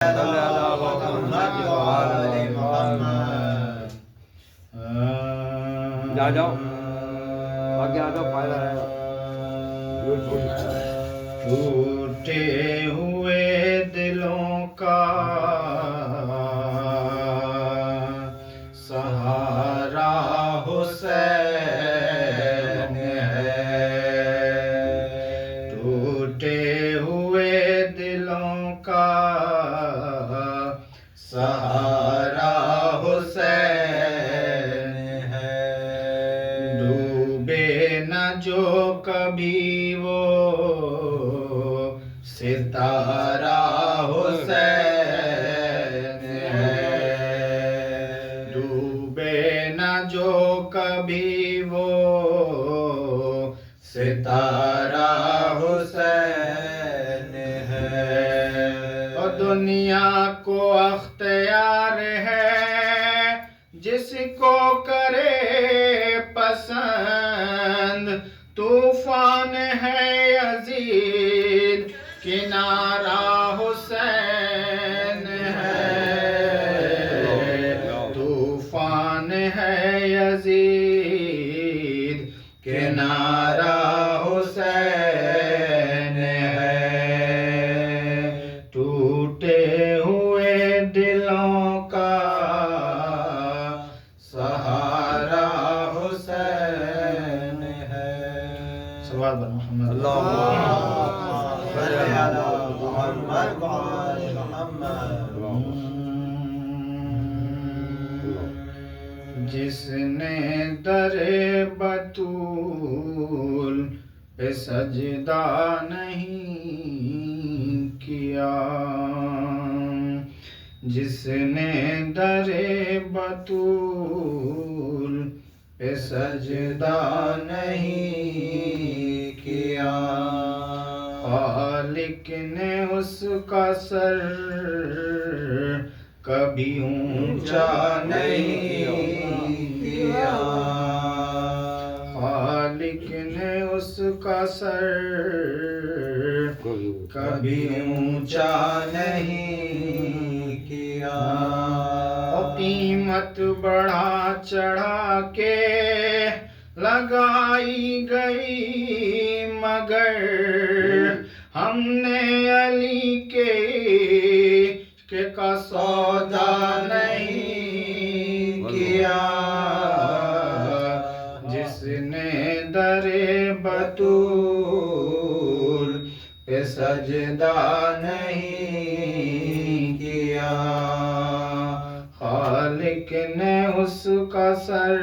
جا جاؤ آگے آ جاؤ فائدہ رہے گا. ٹوٹے ہوئے دلوں کا سہارا حسین ہے. ٹوٹے ہوئے دلوں کا سہارا حسین ہے. ڈوبے نہ جو کبھی وہ ستارہ حسین ہے. ڈوبے نہ جو کبھی وہ ستارہ حسین ہے. اور دنیا کو اختیار ہے جس کو کرے پسند. طوفان ہے یزید کنارہ حسین ہے. طوفان ہے یزید کنارہ حسین ہے. ٹوٹے ہوئے دلوں کا سہارا حسین ہے. سوال بن محمد جس نے در بطول پہ سجدہ نہیں کیا. جس نے در بطول پہ سجدہ نہیں کیا. خالق نے اس کا سر کبھی اونچا نہیں کیا. خالق نے اس کا سر کبھی اونچا نہیں کیا. اور قیمت بڑھا چڑھا کے لگائی گئی مگر ہم نے علی کے عشق کا سودا نہیں کیا. جس نے در بطول پہ سجدہ نہیں کیا. خالق نے اس کا سر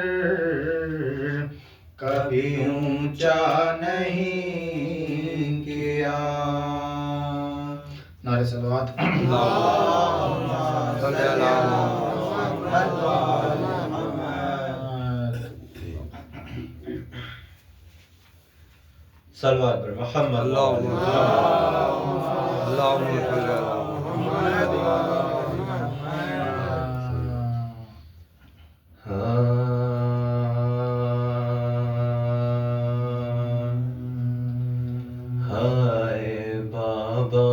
کبھی اونچا نہیں کیا. نعرہ صلوات. صلوات پر محمد. اللہم صلی علی ہائے بابا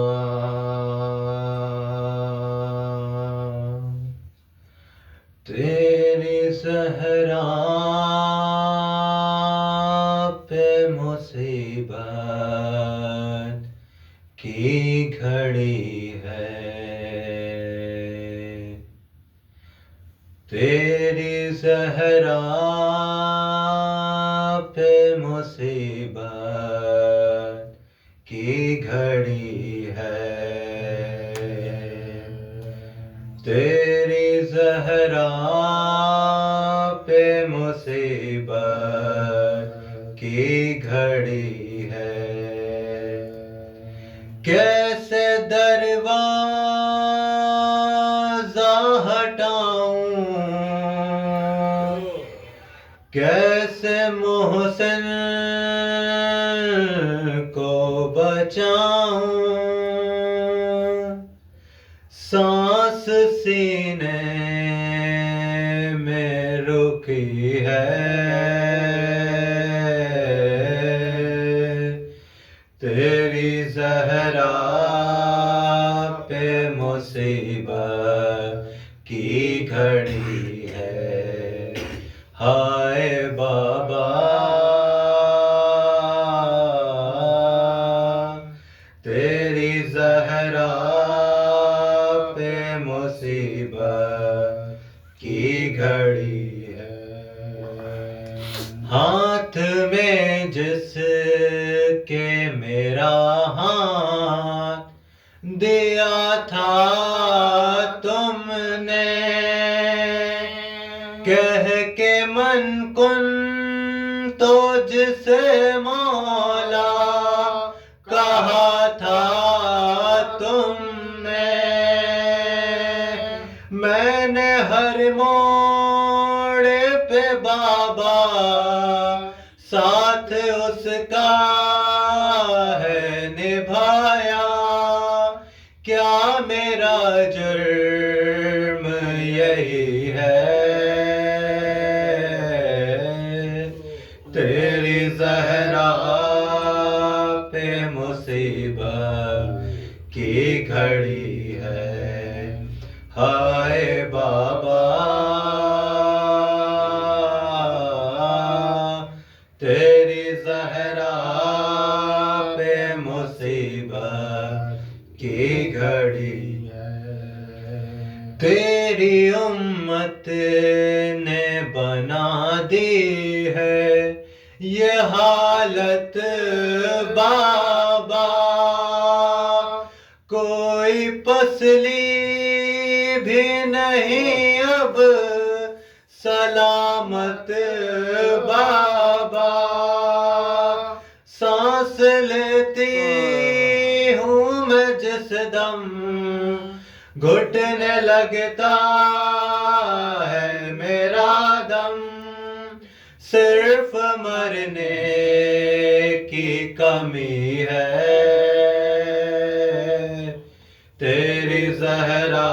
تیری زہرا پہ مصیبت کی گھڑی ہے. تیری زہرا پہ مصیبت کی گھڑی ہے. تیری زہرا پہ مصیبت کی گھڑی ہے. کیسے دروازہ ہٹاؤں کیسے محسن کو بچاؤں. سانس سینے میں رکی ہے. تیری زہرا پہ مصیبت مصیبت کی گھڑی ہے، ہائے بابا تیری زہرا پہ مصیبت کی گھڑی ہے، ہاتھ میں جس کے میرا ہاتھ دیا تھا تم نے، کہہ کے من کن تو جسے مولا کہا تھا تم نے، میں نے ہر موڑ پہ بابا ساتھ اس کا ہے نبھایا، کیا میرا جرم یہی ہے، تیری زہرا پہ مصیبت کی گھڑی ہے، ہائے بابا تیری زہرا پہ مصیبت کی گھڑی ہے، تیری امت نے بنا دی ہے یہ حالت بابا، کوئی پسلی بھی نہیں اب سلامت بابا، سانس لیتی ہوں میں جس دم گھٹنے لگتا ہے میرا دم، صرف مرنے کی کمی ہے، تیری زہرا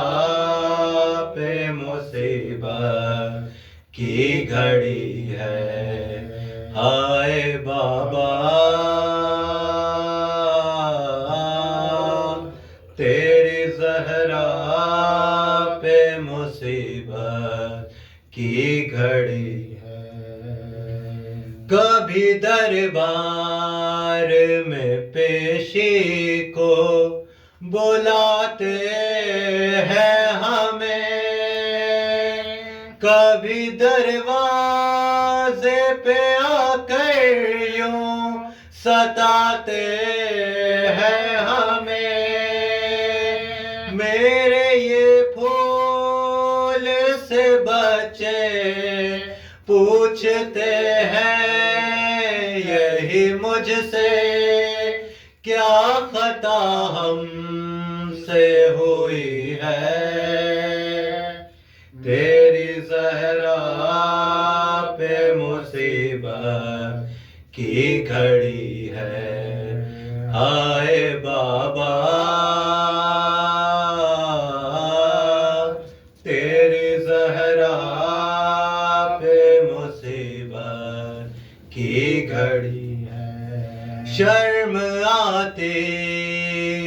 پہ مصیبت کی گھڑی ہے، ہائے بابا تیری زہرا پہ مصیبت کی گھڑی ہے، کبھی دربار میں پیشی کو بلاتے ہیں ہمیں، کبھی دروازے پہ آ کر یوں ستاتے ہیں ہمیں، میرے یہ پھول سے بچے پوچھتے ہیں یہی مجھ سے، کیا خطا ہم سے ہوئی ہے، تیری زہرا پہ مصیبت کی گھڑی ہے، ہائے بابا تیری زہرا پہ مصیبت کی گھڑی ہے، شرم آتی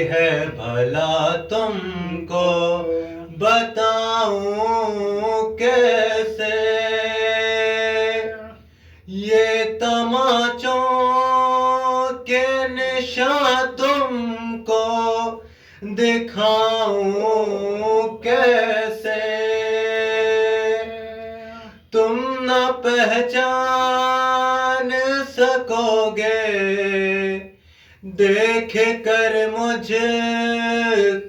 ہے بھلا تم کو بتاؤں کیسے، یہ تماچوں کے نشان تم کو دکھاؤں کیسے، تم نہ پہچان سکو گے، دیکھ کر مجھ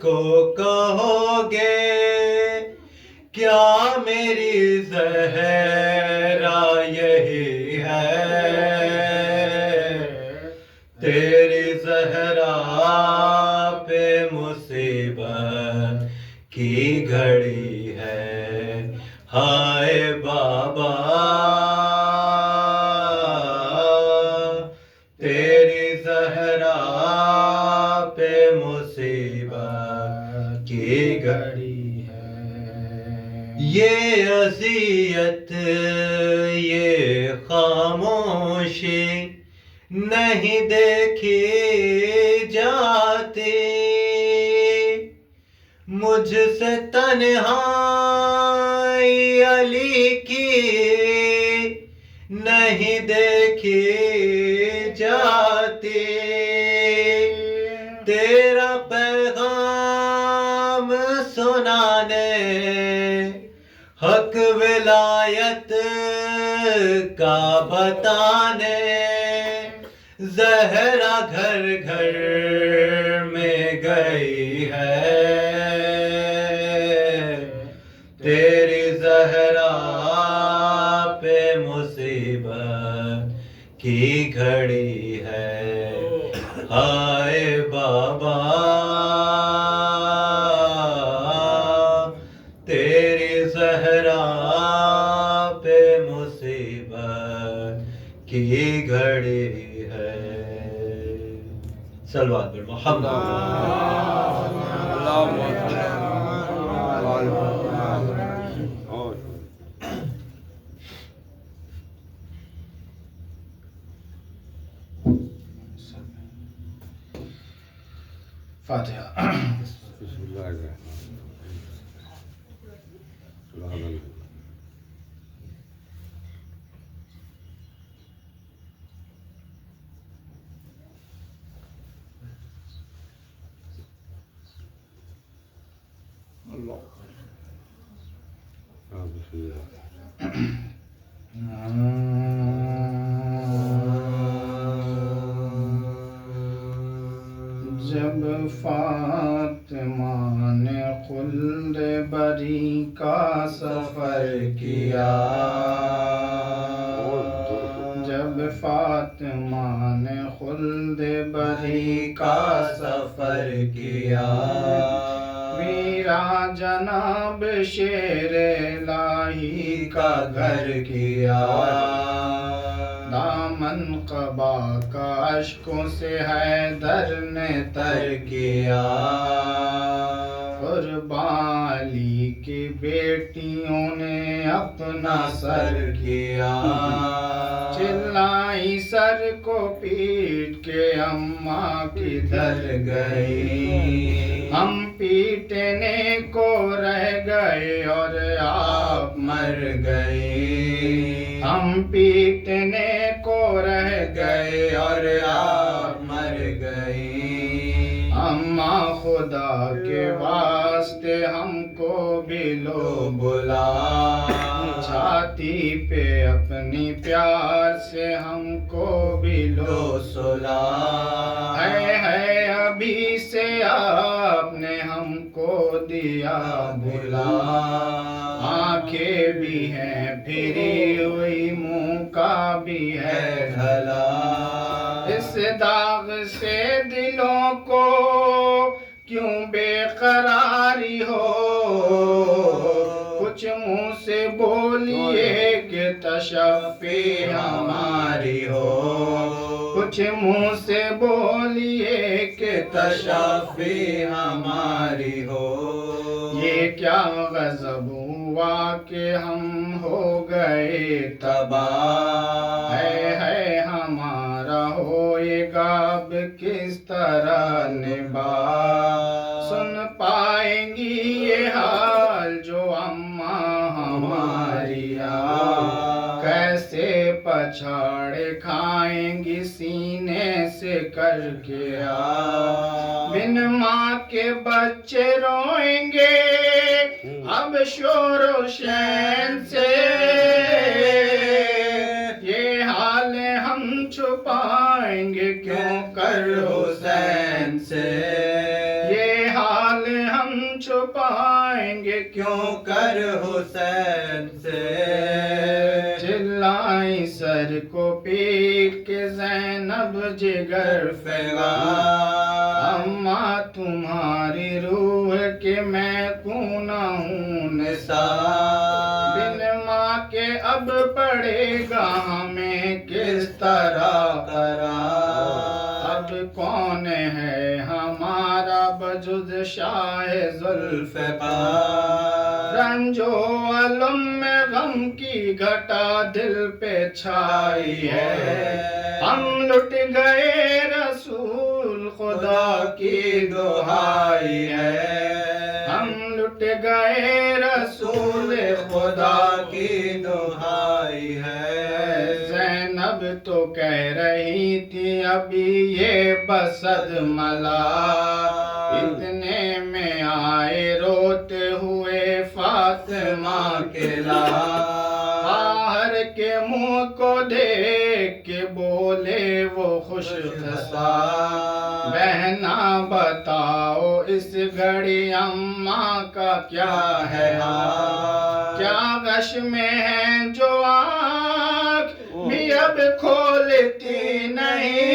کو کہو گے کیا میری زہرا یہی ہے، تیری زہرا پہ مصیبت کی گھڑی ہے، ہائے بابا تیری زہرا پہ مصیبت کی گھڑی ہے، یہ اذیت یہ خاموشی نہیں دیکھی جاتی، مجھ تجھ سے تنہائی علی کی نہیں دیکھی جاتی، تیرا پیغام سنانے حق ولایت کا بتانے زہرا گھر گھر میں گئی ہے، تیری زہرا پہ مصیبت کی گھڑی ہے، ہائے بابا تیری زہرا پہ مصیبت کی گھڑی ہے۔ صلوات پر محمد اللہم صلی علی محمد۔ فاتحہ۔ بسم اللہ الرحمن الرحیم۔ اللہ بسم اللہ۔ جب فاطمہ نے خلد بری کا سفر کیا، جب فاطمہ نے خلد بری کا سفر کیا، میرا جناب شیر الہی کا گھر کیا، دامن قبا کا اشکوں سے حیدر نے تر کیا، قربان علی کی بیٹیوں نے اپنا سر کیا، چلائی سر کو پیٹ کے اماں کدھر گئی، ہم پیٹنے کو رہ گئے اور آپ مر گئے، ہم پیٹنے کو رہ گئے اور آپ مر گئے، اماں خدا کے واسطے ہم کو بھی لو بلا، چھاتی پہ اپنی پیار سے ہم کو بھی لو سلا، ہے ابھی سے آپ نے ہم کو دیا بھلا، آنکھیں بھی ہیں پھری ہوئی منہ کا بھی ہے ڈھلا، اس داغ سے دلوں کو کیوں بے قراری ہو، کچھ منہ سے بولیے کہ تشفی ہماری ہو، کچھ منہ سے بولیے کہ تشفی ہماری ہو، یہ کیا غضب ہوا کہ ہم ہو گئے تباہ، ہے ہمارا ہوئے گا اب کس طرح نبھا، سن پائیں گی یہ حال جو اماں ہماری، کیسے پچھاڑے کھائیں گی سینے سے کر کے، بن ماں کے بچے روئیں گے اب شور و شین سے، یہ حال ہم چھپائیں گے کیوں کر حسین سے، یہ حال ہم چھپائیں گے کیوں کر حسین سے، چلائیں سر کو پیٹ کے زینب جگر فغا، اماں تمہاری روح کے میں کون ہوں نثار، بن ماں کے اب پڑے گا ہمیں کس طرح قرار، اب کون ہے ہمارا بجز شاہ ذوالفقار، رنج و علم میں غم کی گھٹا دل پہ چھائی ہے، ہم لٹ گئے رسول خدا کی دہائی ہے، ہم گئے رسول خدا کی دہائی ہے زینب تو کہہ رہی تھی ابھی یہ بسد ملا اتنے میں آئے روتے ہوئے فاطمہ کے باہر کے منہ کو دیکھ کے بولے وہ خوش خصا بہنا بتاؤ اس گھڑی اماں کا کیا ہے حال کیا غش میں ہے جو آنکھ بھی اب کھولتی نہیں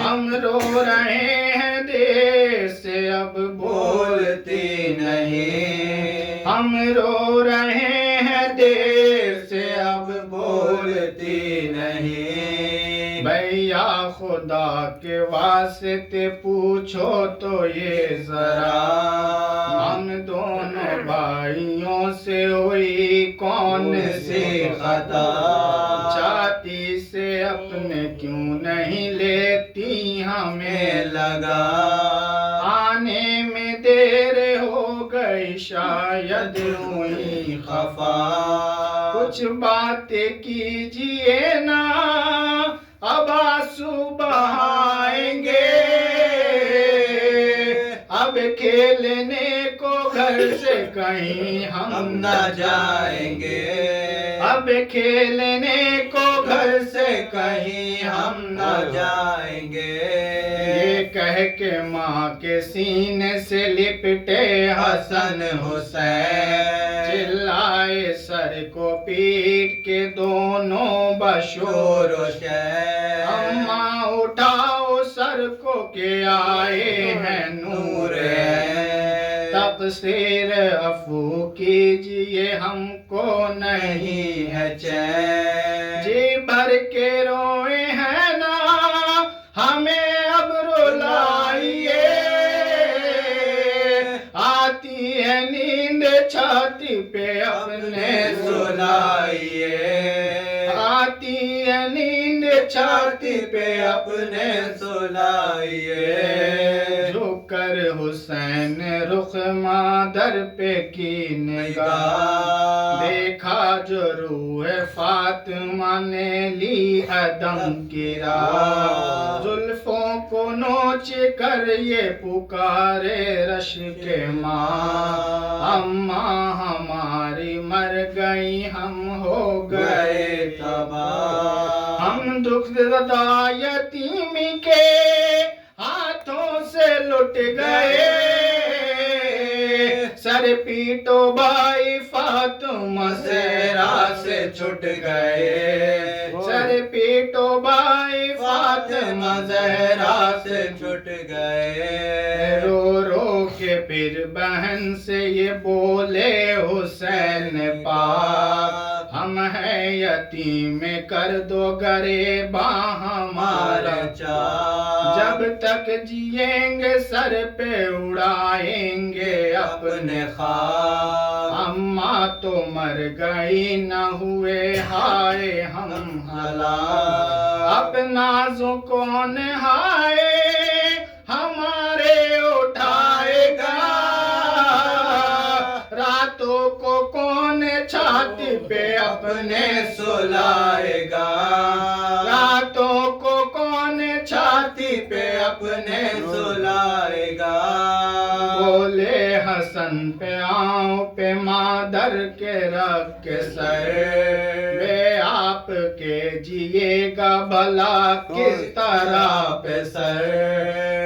ہم رو رہے ہیں دیر سے اب بولتی نہیں ہم رو رہے ہیں دیر سے اب بولتی نہیں بھیا خدا کے واسطے پوچھو تو یہ ذرا ہم دونوں بھائیوں سے ہوئی کون سی خطا چھاتی سے اپنے کیوں نہیں لیتی ہمیں لگا آنے میں دیر ہو گئی شاید ہوئی خفا کچھ باتیں کیجئے نا اب آنسو بہائیں گے اب کھیلنے کو گھر سے کہیں ہم نہ جائیں گے اب کھیلنے کو گھر سے کہیں ہم نہ جائیں گے یہ کہہ کے ماں کے سینے سے لپٹے حسن حسین چلائے سر کو پیٹ کے دونوں بشور و شین اماں اٹھاؤ سر کو کہ آئے ہیں نور تقصیر عفو کیجئے ہم کو نہیں ہے چین جی بھر کے روئے ہیں نا ہمیں اب رلائیے آتی ہے نیند چھاتی پہ اپنے سلائیے آتی ہے نیند چھاتی پہ اپنے سلائیے جھک کر حسین رخ مادر پہ کی نگاہ دیکھا جو روح فاطمہ نے لی عدم کی راہ زلفوں کو نوچ کر یہ پکارے رش کے ماں اماں ہماری مر گئی ہم ہو گئے تباہ ہم دکھ زدہ یتیمی کے ہاتھوں سے لٹ گئے سر پیٹو بھائی فاطمہ زہرا سے چھٹ گئے سر پیٹو بھائی فاطمہ زہرا سے چھٹ گئے رو رو کے پھر بہن سے یہ بولے حسین پاک ہم ہیں یتیم کر دو گریباں ہمارا چاک جب تک جیئیں گے سر پہ اڑائیں گے اپنے خاک اماں تو مر گئی نہ ہوئے ہائے ہم ہلاک اب نازوں کون ہائے ہمارے اٹھائے گا راتوں کو کون چھاتی پہ اپنے سلائے گا راتوں کو کون چھاتی پہ اپنے سلائے گا بولے حسن پہ آؤں پہ مادر کے رکھ کے سر بے آپ کے جیے گا بھلا کس طرح پہ سر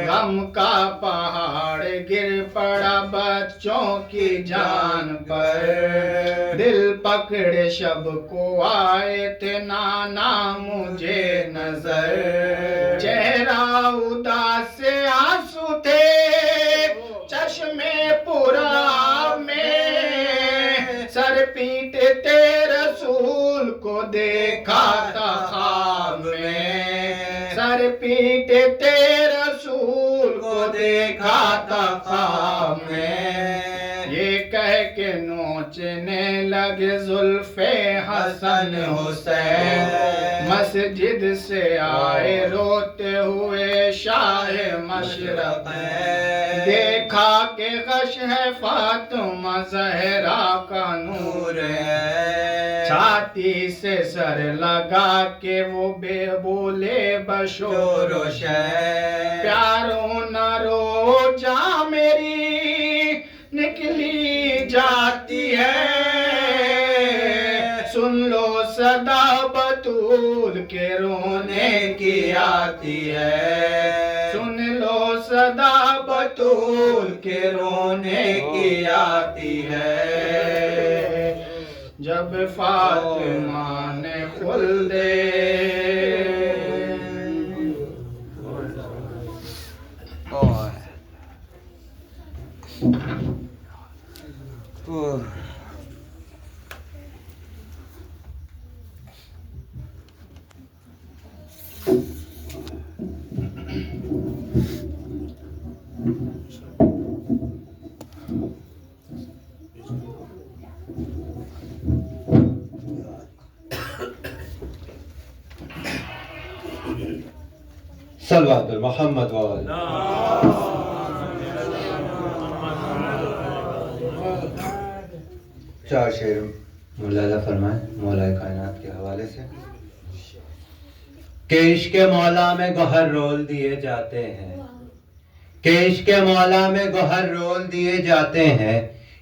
غم کا پہاڑ گر پڑا بچوں کی جان پر دل پکڑے شب کو آئے تھے نانا مجھے نظر چہرہ اداس سے آنسو تھے چشمے پورا میں سر پیٹتے رسول کو دیکھا تھا خواب میں سر پیٹتے رسول کو دیکھا تھا خواب میں یہ کہہ کہ نوچنے لگے زلفے حسن حسین، مسجد سے آئے روتے ہوئے شاہ مشرق، دیکھا کہ غش ہے فاطمہ زہرا کا نور ہے، چھاتی سے سر لگا کے وہ بے بولے بشور و شے، پیاروں نہ رو جا میری نکلی جاتی ہے، سن لو صدا بطول کے رونے کی آتی ہے، سن لو صدا بطول کے رونے کی آتی ہے، جب فاطمہ نے خلدے صلوات محمد وآل چار شعر ملاحظہ فرمائیں مولا کائنات کے حوالے سے کہ عشق مولا میں گوہر رول دیے جاتے ہیں، کہ عشق مولا میں گوہر رول دیے جاتے ہیں،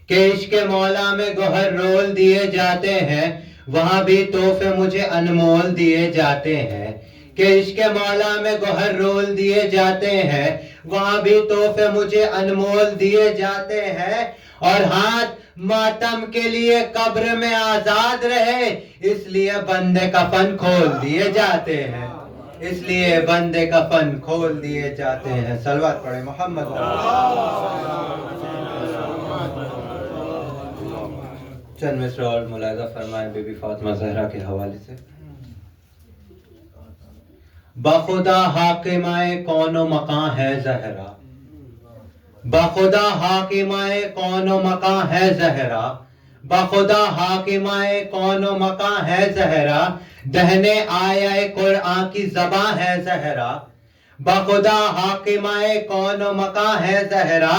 کہ عشق مولا میں گوہر رول دیے جاتے ہیں، وہاں بھی تحفے مجھے انمول دیے جاتے ہیں، کہ عشق مولا میں گوہر رول دیے جاتے ہیں، وہاں بھی تحفے مجھے انمول دیے جاتے ہیں، اور ہاتھ ماتم کے لیے قبر میں آزاد رہے اس لیے بندے کفن کھول دیے جاتے ہیں، اس لیے بندے کفن کھول دیے جاتے ہیں۔ صلوات پڑھیں محمد چند مصرع اور ملاحظہ فرمائیں بی بی فاطمہ زہرا کے حوالے سے۔ بخدا حاکمائے کون و مکان ہے زہرا، بخدا حاکمائے کون و مکان ہے زہرا، بخدا حاکمائے کون و مکان ہے زہرا، دہنے آیا قرآن کی زباں ہے زہرا، بخدا حاکمائے کون و مکان ہے زہرا،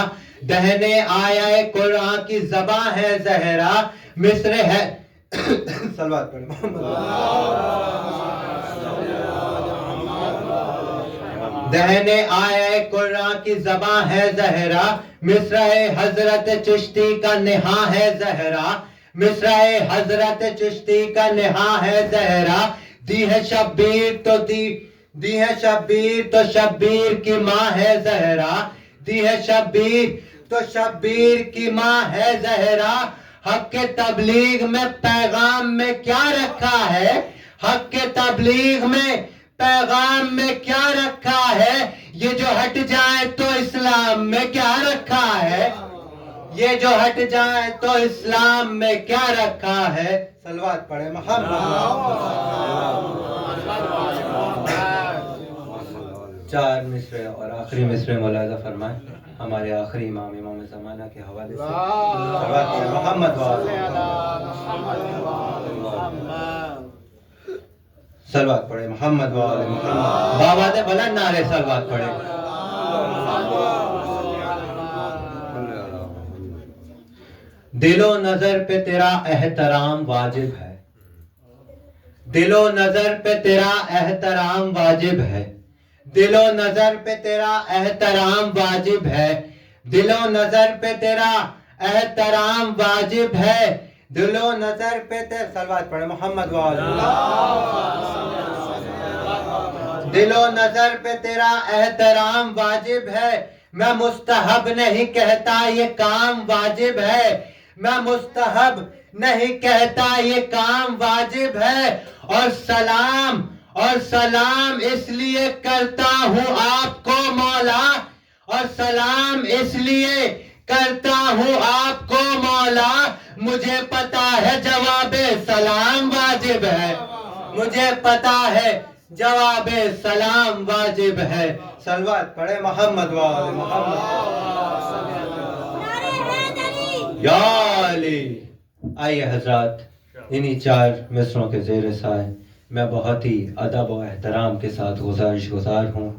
دہنے آیا قرآن کی زباں ہے زہرا، مصر ہے صلوات پڑھیں محمد دہنے آیا قرآن کی زباں ہے زہرا، مصرع حضرت چشتی کا نہاں ہے زہرا، مصرع حضرت چشتی کا نہاں ہے زہرا، دی ہے شبیر تو شبیر کی ماں ہے زہرا، دی ہے شبیر تو شبیر کی ماں ہے زہرا، حق کے تبلیغ میں پیغام میں کیا رکھا ہے، حق کے تبلیغ میں پیغام میں کیا رکھا ہے، یہ جو ہٹ جائے تو اسلام میں کیا رکھا ہے، یہ جو ہٹ جائے تو اسلام میں کیا رکھا ہے۔ صلوات پڑھیں محمد چار مصرع اور آخری مصرع ملاحظہ فرمائیں ہمارے آخری امام زمانہ کے حوالے سے۔ صلوات پڑھیں محمد صلوات پڑھیں محمد وآل محمد، بآواز بلند نعرے صلوات پڑھیں۔ دل و نظر پہ تیرا احترام واجب ہے، دل و نظر پہ تیرا احترام واجب ہے، دل و نظر پہ تیرا احترام واجب ہے، دل و نظر پہ تیرا احترام واجب ہے، دل و نظر پہ تیرا صلوات پڑھیں محمد وآل دل و نظر پہ تیرا احترام واجب ہے، میں مستحب نہیں کہتا یہ کام واجب ہے، میں مستحب نہیں کہتا یہ کام واجب ہے، اور سلام اس لیے کرتا ہوں آپ کو مولا، اور سلام اس لیے کرتا ہوں آپ کو مولا، مجھے پتا ہے جواب سلام واجب ہے، مجھے پتا ہے جواب سلام واجب ہے۔ صلوات پڑھے محمد وآل محمد یا آئیے حضرات، انہی 4 مصروں کے زیر سائے میں بہت ہی ادب و احترام کے ساتھ گزار ہوں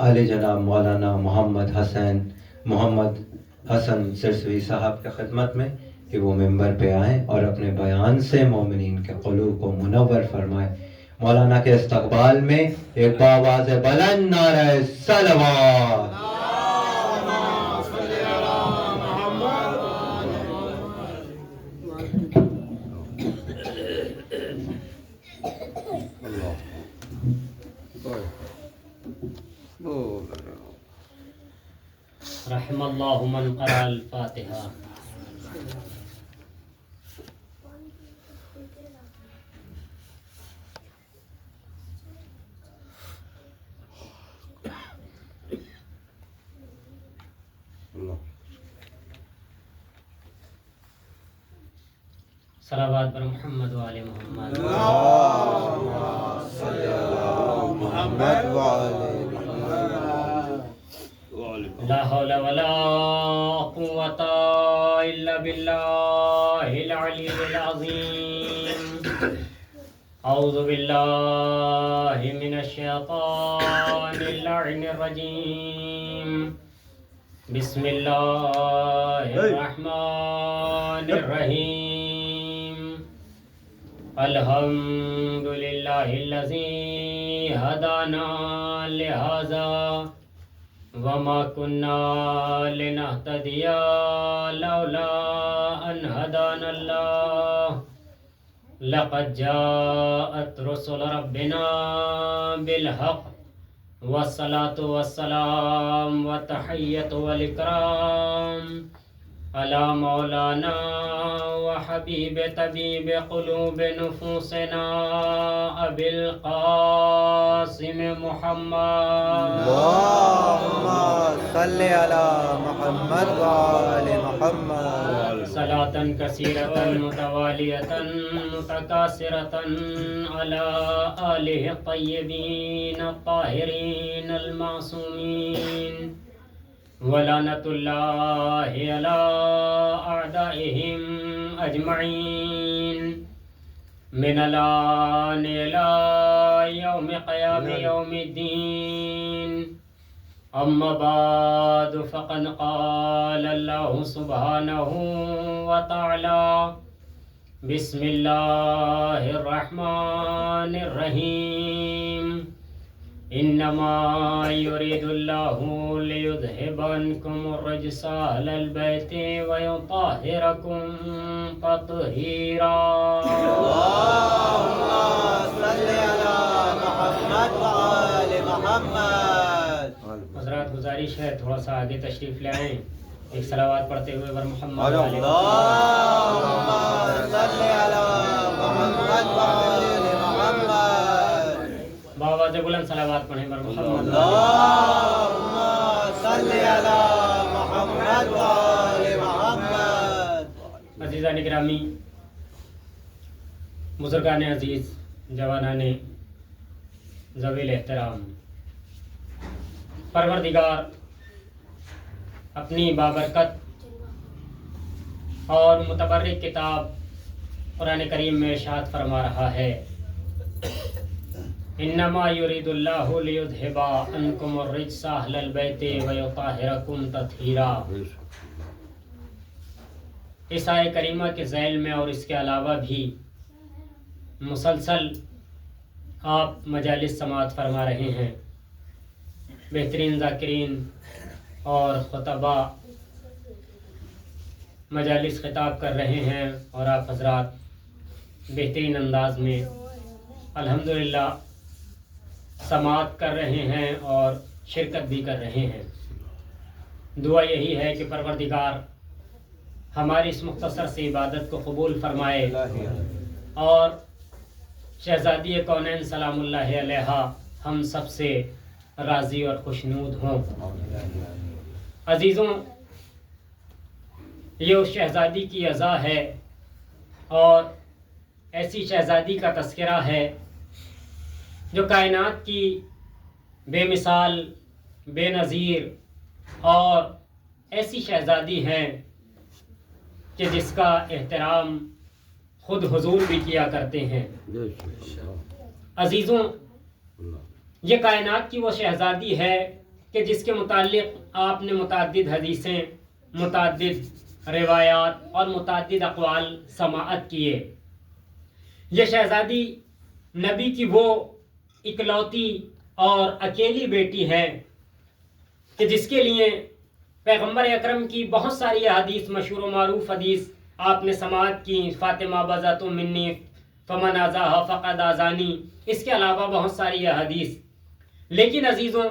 اعلی جناب مولانا محمد حسن سرسوی صاحب کے خدمت میں کہ وہ ممبر پہ آئیں اور اپنے بیان سے مومنین کے قلوب کو منور فرمائیں۔ مولانا کے استقبال میں ایک باواز بلند نعرہ صلوات۔ رحم اللہ من قرأ الفاتحہ۔ صلوات بر محمد و آل محمد۔ لا حول ولا قوة إلا بالله العلي العظيم۔ أعوذ بالله من الشيطان اللعين الرجيم۔ بسم الله الرحمن الرحيم۔ الحمد لله الذي هدانا لهذا وما كنا لنهتدي لولا أن هدانا الله۔ لقد جاءت رسل ربنا بالحق، والصلاة والسلام والتحية والإكرام على مولانا وحبيب طبيب قلوب نفوسنا أبي القاسم محمد۔ اللهم صل على محمد وآل محمد۔ صلاة كثيرة متوالية متكاثرة على آله الطيبين الطاهرين المعصومين، ولعنة الله على أعدائهم أجمعين من الآن إلى يوم قيام يوم الدين۔ أما بعد، فقد قال الله سبحانه وتعالى: بسم الله الرحمن الرحيم۔ إنما يريد الله ليذهب عنكم الرجس أهل البيت ويطهركم تطهيرا۔ اللهم صل على محمد وآل محمد۔ حضرات گزارش ہے تھوڑا سا آگے تشریف لے آئیں، ایک صلوات پڑھتے ہوئے بر محمد اللهم صل على محمد وآل محمد۔ بآواز بلند صلوات پڑھیں بر محمد۔ اللهم صل على محمد وآل محمد۔ عزیزان گرامی، بزرگان عزیز، جوانان ذویل احترام، پروردگار اپنی بابرکت اور متبرک کتاب قرآن کریم میں ارشاد فرما رہا ہے: انما یرید اللہ لیذھب عنکم الرجس اہل البیت ویطہرکم تطہیرا۔ اس آیہ کریمہ کے ذیل میں اور اس کے علاوہ بھی مسلسل آپ مجالس سماعت فرما رہے ہیں، بہترین ذاکرین اور خطبہ مجالس خطاب کر رہے ہیں، اور آپ حضرات بہترین انداز میں الحمدللہ سماعت کر رہے ہیں اور شرکت بھی کر رہے ہیں۔ دعا یہی ہے کہ پروردگار ہماری اس مختصر سی عبادت کو قبول فرمائے اور شہزادی کونین سلام اللہ علیہا ہم سب سے راضی اور خوشنود ہوں۔ عزیزوں، یہ اس شہزادی کی عزا ہے اور ایسی شہزادی کا تذکرہ ہے جو کائنات کی بے مثال، بے نظیر اور ایسی شہزادی ہیں کہ جس کا احترام خود حضور بھی کیا کرتے ہیں۔ عزیزوں، یہ کائنات کی وہ شہزادی ہے کہ جس کے متعلق آپ نے متعدد حدیثیں، متعدد روایات اور متعدد اقوال سماعت کیے۔ یہ شہزادی نبی کی وہ اکلوتی اور اکیلی بیٹی ہے کہ جس کے لیے پیغمبر اکرم کی بہت ساری حدیث، مشہور و معروف حدیث آپ نے سماعت کی، فاطمہ بذات منی فمن آزاہا فقد آزانی، اس کے علاوہ بہت ساری حدیث۔ لیکن عزیزوں،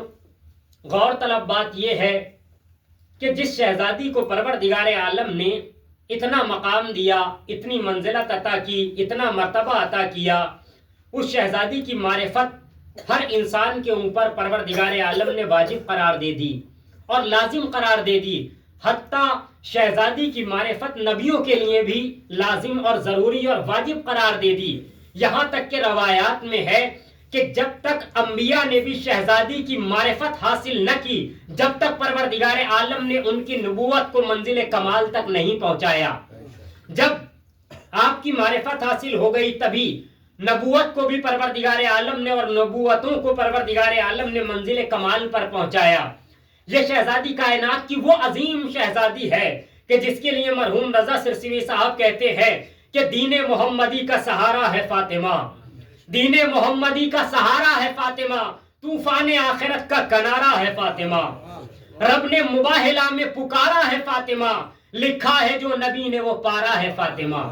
غور طلب بات یہ ہے کہ جس شہزادی کو پروردگار عالم نے اتنا مقام دیا، اتنی منزلت عطا کی، اتنا مرتبہ عطا کیا، اس شہزادی کی معرفت ہر انسان کے اوپر پروردگار عالم نے واجب قرار دے دی اور لازم قرار دے دی۔ حتیٰ شہزادی کی معرفت نبیوں کے لیے بھی لازم اور ضروری اور واجب قرار دے دی۔ یہاں تک کہ روایات میں ہے کہ جب تک انبیاء نے بھی شہزادی کی معرفت حاصل نہ کی، جب تک پروردگار عالم نے ان کی نبوت کو منزل کمال تک نہیں پہنچایا۔ جب آپ کی معرفت حاصل ہو گئی تبھی نبوت کو بھی پروردگار عالم نے اور نبوتوں کو پروردگار عالم نے منزل کمال پر پہنچایا۔ یہ شہزادی کائنات کی وہ عظیم شہزادی ہے کہ جس کے لیے مرحوم رضا سرسوی صاحب کہتے ہیں کہ دین محمدی کا سہارا ہے فاطمہ، دین محمدی کا سہارا ہے فاطمہ، طوفان آخرت کا کنارہ ہے فاطمہ، رب نے مباہلہ میں پکارا ہے فاطمہ، لکھا ہے جو نبی نے وہ پارا ہے فاطمہ۔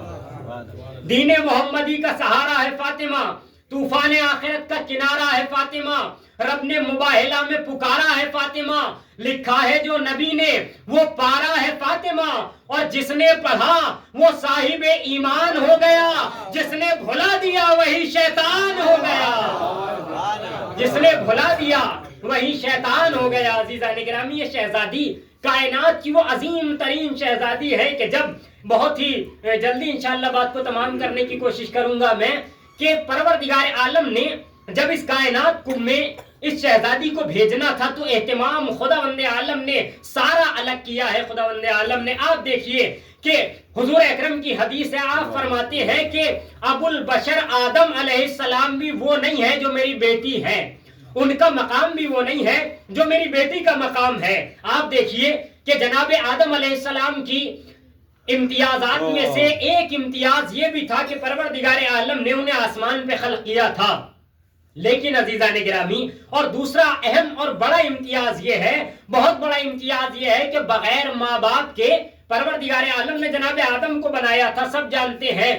دین محمدی کا سہارا ہے فاطمہ، طوفان آخرت کا کنارہ ہے فاطمہ، رب نے مباہلہ میں پکارا ہے فاطمہ، لکھا ہے جو نبی نے وہ پارا ہے فاطمہ، اور جس نے پڑھا وہ صاحب ایمان ہو گیا، جس نے بھلا دیا وہی شیطان ہو گیا، جس نے بھلا دیا وہی شیطان ہو گیا۔ عزیزان گرامی، یہ شہزادی کائنات کی وہ عظیم ترین شہزادی ہے کہ جب بہت ہی جلدی انشاءاللہ بات کو تمام کرنے کی کوشش کروں گا میں کہ پروردگار عالم نے جب اس کائنات کو میں اس شہزادی کو بھیجنا تھا تو اہتمام خداوند عالم نے سارا الگ کیا ہے۔ خداوند عالم نے، آپ دیکھیے کہ حضور اکرم کی حدیث ہے، آپ فرماتے ہیں کہ ابو البشر آدم علیہ السلام بھی وہ نہیں ہے جو میری بیٹی ہے، ان کا مقام بھی وہ نہیں ہے جو میری بیٹی کا مقام ہے۔ آپ دیکھیے کہ جناب آدم علیہ السلام کی امتیازات میں سے ایک امتیاز یہ بھی تھا کہ پروردگار عالم نے انہیں آسمان پہ خلق کیا تھا۔ لیکن عزیزان گرامی، اور دوسرا اہم اور بڑا امتیاز یہ ہے، بہت بڑا امتیاز یہ ہے کہ بغیر ماں باپ کے پروردگار عالم نے جناب آدم کو بنایا تھا، سب جانتے ہیں۔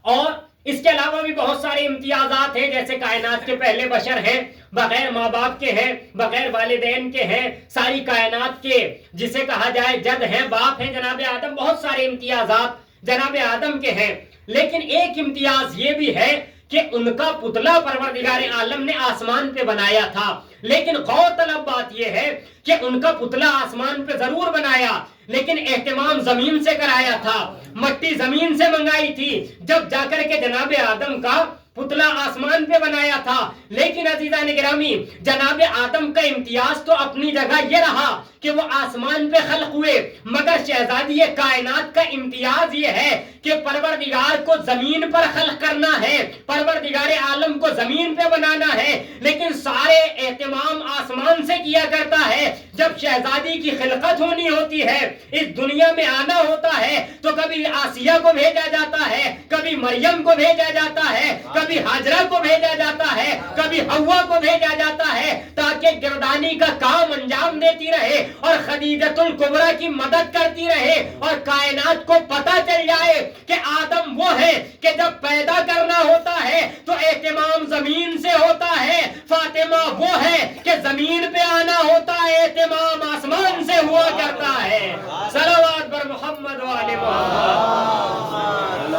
اور اس کے علاوہ بھی بہت سارے امتیازات ہیں، جیسے کائنات کے پہلے بشر ہیں، بغیر ماں باپ کے ہیں، بغیر والدین کے ہیں، ساری کائنات کے جسے کہا جائے جد ہیں، باپ ہیں جناب آدم، بہت سارے امتیازات جناب آدم کے ہیں۔ لیکن ایک امتیاز یہ بھی ہے کہ ان کا پتلا پروردگار عالم نے آسمان پہ بنایا تھا۔ لیکن غور طلب بات یہ ہے کہ ان کا پتلا آسمان پہ ضرور بنایا، لیکن اہتمام زمین سے کرایا تھا، مٹی زمین سے منگائی تھی، جب جا کر کے جناب آدم کا پتلا آسمان پہ بنایا تھا۔ لیکن عزیزان گرامی، جناب آدم کا امتیاز تو اپنی جگہ یہ رہا کہ وہ آسمان پہ خلق ہوئے، مگر شہزادی کائنات کا امتیاز یہ ہے کہ پروردگار کو زمین پر خلق کرنا ہے، پروردگار عالم کو زمین پہ بنانا ہے، لیکن سارے اہتمام آسمان سے کیا کرتا ہے۔ جب شہزادی کی خلقت ہونی ہوتی ہے، اس دنیا میں آنا ہوتا ہے، تو کبھی آسیہ کو بھیجا جاتا ہے، کبھی مریم کو بھیجا جاتا ہے، کبھی ہاجرہ کو بھیجا جاتا ہے، کبھی حوا کو بھیجا جاتا ہے، تاکہ گردانی کا کام انجام دیتی رہے اور خدیجۃ الکبریٰ کی مدد کرتی رہے، اور کائنات کو پتہ چل جائے کہ آدم وہ ہے کہ جب پیدا کرنا ہوتا ہے تو اہتمام زمین سے ہوتا ہے، فاطمہ وہ ہے کہ زمین پہ آنا ہوتا ہے، اہتمام آسمان سے ہوا کرتا ہے۔ صلوات بر محمد و آل محمد۔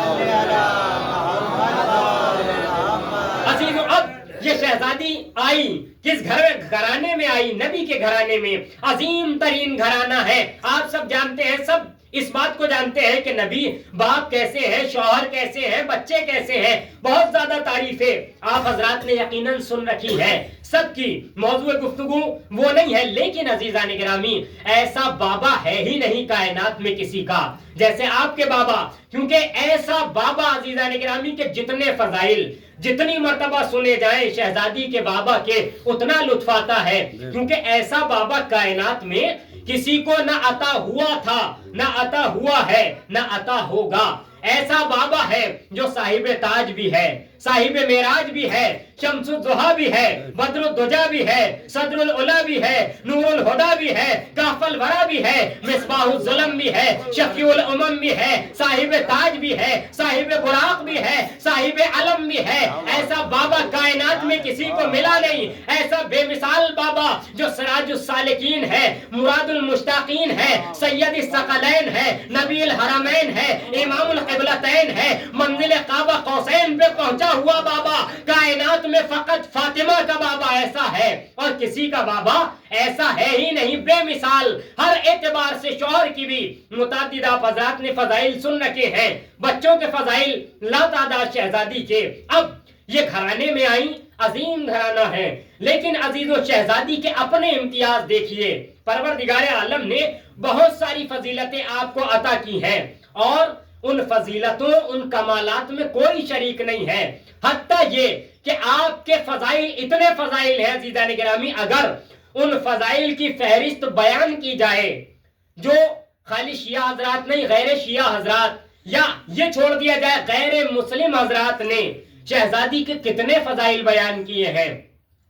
عزیزو، اب یہ شہزادی آئی کس گھرانے میں آئی؟ نبی کے گھرانے میں، عظیم ترین گھرانہ ہے، آپ سب جانتے ہیں، سب اس بات کو جانتے ہیں کہ نبی باپ کیسے ہیں، شوہر کیسے ہیں، بچے کیسے ہیں، بہت زیادہ تعریفیں آپ حضرات نے یقیناً سن رکھی ہیں، سب کی موضوع گفتگو وہ نہیں ہے، لیکن عزیزان گرامی ایسا بابا ہے ہی نہیں کائنات میں کسی کا جیسے آپ کے بابا، کیونکہ ایسا بابا عزیزان گرامی کے جتنے فضائل جتنی مرتبہ سنے جائیں شہزادی کے بابا کے اتنا لطف آتا ہے، کیونکہ ایسا بابا کائنات میں کسی کو نہ عطا ہوا تھا، نہ عطا ہوا ہے، نہ عطا ہوگا۔ ایسا بابا ہے جو صاحب تاج بھی ہے، صاحب معراج بھی ہے، شمس الضحیٰ بھی ہے، بدر الدجا بھی ہے، صدر العلا بھی ہے، نور الہدا بھی ہے، کاف الورا بھی ہے، مصباح الظلم بھی ہے، شفیع الامم بھی ہے، صاحب تاج بھی ہے، صاحب براق بھی ہے، صاحب علم بھی ہے۔ ایسا بابا کائنات میں کسی کو ملا نہیں، ایسا بے مثال بابا جو سراج السالکین ہے، مراد المشتاقین ہے، سید الثقلین ہے، نبی الحرمین ہے، امام القبلتین ہے، منزل قاب قوسین پہ پہنچا ہوا بابا، کائنات میں فقط فاطمہ کا بابا ایسا ہے اور کسی کا بابا ایسا ہے ہی نہیں، بے مثال ہر اعتبار سے۔ شوہر کی بھی متعدد آپ حضرات نے فضائل سن رکھے ہیں، بچوں کے فضائل لا تعداد شہزادی کے۔ اب یہ گھرانے میں آئی، عظیم گھرانہ ہے، لیکن عزیز و شہزادی کے اپنے امتیاز دیکھیے، پروردگار عالم نے بہت ساری فضیلتیں آپ کو عطا کی ہیں اور ان فضیلتوں ان کمالات میں کوئی شریک نہیں ہے، حتیٰ یہ کہ آپ کے فضائل اتنے فضائل ہیں عزیزان گرامی، اگر ان فضائل کی فہرست بیان کی جائے جو خالی شیعہ حضرات نہیں، غیر شیعہ حضرات، یا یہ چھوڑ دیا جائے غیر مسلم حضرات نے شہزادی کے کتنے فضائل بیان کیے ہیں،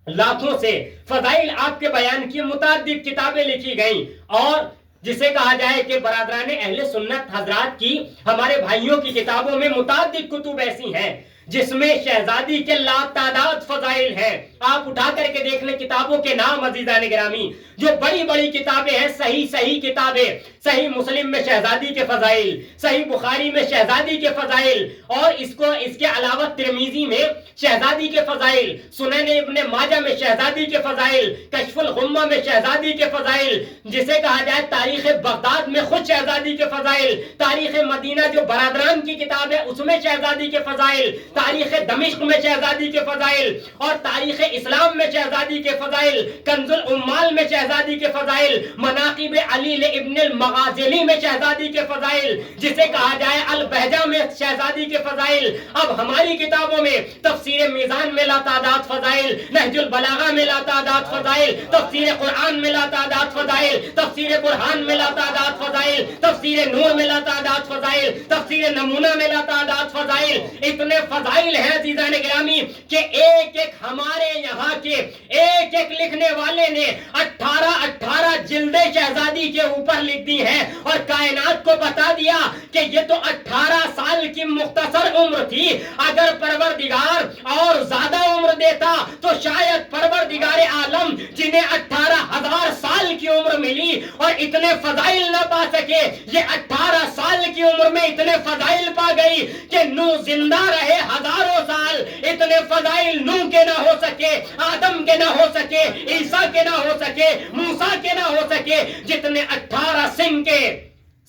لاکھوں سے فضائل آپ کے بیان کیے، متعدد کتابیں لکھی گئیں، اور جسے کہا جائے کہ برادران اہل سنت حضرات کی، ہمارے بھائیوں کی کتابوں میں متعدد کتب ایسی ہیں جس میں شہزادی کے لا تعداد فضائل ہیں۔ آپ اٹھا کر کے دیکھ لیں کتابوں کے نام عزیزان گرامی، جو بڑی بڑی کتابیں ہیں، صحیح کتابیں، صحیح مسلم میں شہزادی کے فضائل، صحیح بخاری میں شہزادی کے فضائل، اور اس کے علاوہ ترمذی میں شہزادی کے فضائل، سنن ابن ماجہ میں شہزادی کے فضائل، کشف الغمہ میں شہزادی کے فضائل، جسے کہا جائے تاریخ بغداد میں خود شہزادی کے فضائل، تاریخ مدینہ جو برادران کی کتاب ہے اس میں شہزادی کے فضائل، تاریخ دمشق میں شہزادی کے فضائل، اور تاریخ اسلام میں شہزادی کے فضائل، کنز العمال میں شہزادی کے فضائل، مناقب علی ابن المغازلی میں شہزادی کے فضائل، جسے کہا جائے البہجہ میں شہزادی کے فضائل۔ اب ہماری کتابوں میں تفسیر میزان میں لا تعداد فضائل، نہج البلاغہ میں لا تعداد فضائل، تفسیر قرآن میں لا تعداد فضائل، تفسیر برہان میں لا تعداد فضائل، تفسیر نور میں لا تعداد فضائل، تفسیر نمونہ میں لا تعداد فضائل، اتنے فضائل ہیں عزیزان گرامی کہ ایک ایک ہمارے یہاں کے ایک ایک لکھنے والے نے 18 جلدیں شہزادی کے اوپر لکھ دی ہیں، اور کائنات کو بتا دیا کہ یہ تو 18 سال کی مختصر عمر تھی، اگر پروردگار اور زیادہ عمر دیتا تو شاید پروردگار عالم جنہیں 18,000 سال کی عمر ملی اور اتنے فضائل نہ پا سکے، یہ 18 سال کی عمر میں اتنے فضائل پا گئی کہ نوح زندہ رہے ہزاروں سال، اتنے فضائل نوح کے نہ ہو سکے، آدم کے نہ ہو سکے، عیسیٰ کے نہ ہو سکے، موسیٰ کے نہ ہو سکے، جتنے 18 سن کے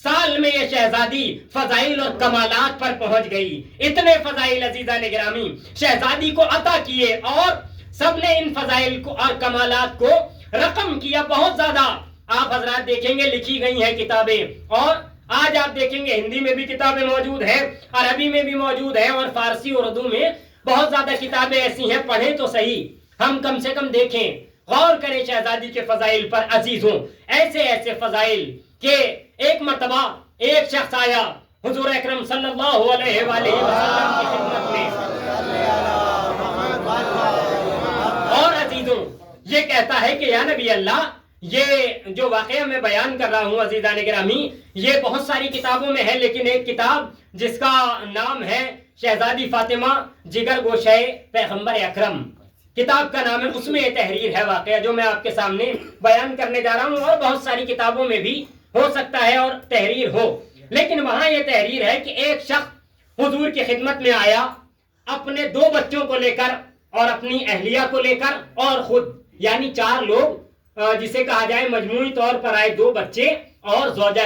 سال میں یہ شہزادی فضائل اور کمالات پر پہنچ گئی۔ اتنے فضائل عزیزان گرامی شہزادی کو عطا کیے، اور سب نے ان فضائل کو اور کمالات کو رقم کیا بہت زیادہ۔ آپ حضرات دیکھیں گے لکھی گئی ہیں کتابیں، اور آج آپ دیکھیں گے ہندی میں بھی کتابیں موجود ہیں، عربی میں بھی موجود ہیں، اور فارسی اور اردو میں بہت زیادہ کتابیں ایسی ہیں، پڑھیں تو صحیح، ہم کم سے کم دیکھیں، غور کریں شہزادی کے فضائل پر۔ عزیزوں ایسے ایسے فضائل کہ ایک مرتبہ ایک شخص آیا حضور اکرم صلی اللہ علیہ وآلہ وسلم کی خدمت میں، اور عزیزوں یہ کہتا ہے کہ یا نبی اللہ، یہ جو واقعہ میں بیان کر رہا ہوں عزیزان گرامی یہ بہت ساری کتابوں میں ہے، لیکن ایک کتاب جس کا نام ہے شہزادی فاطمہ جگر گوشہ پیغمبر اکرم، کتاب کا نام ہے، اس میں یہ تحریر ہے واقعہ جو میں آپ کے سامنے بیان کرنے جا رہا ہوں، اور بہت ساری کتابوں میں بھی ہو سکتا ہے اور تحریر ہو، لیکن وہاں یہ تحریر ہے کہ ایک شخص حضور کی خدمت میں آیا اپنے 2 بچوں کو لے کر اور اپنی اہلیہ کو لے کر اور خود، یعنی 4 لوگ، جسے کہا جائے مجموعی طور پر آئے، 2 بچے اور زوجہ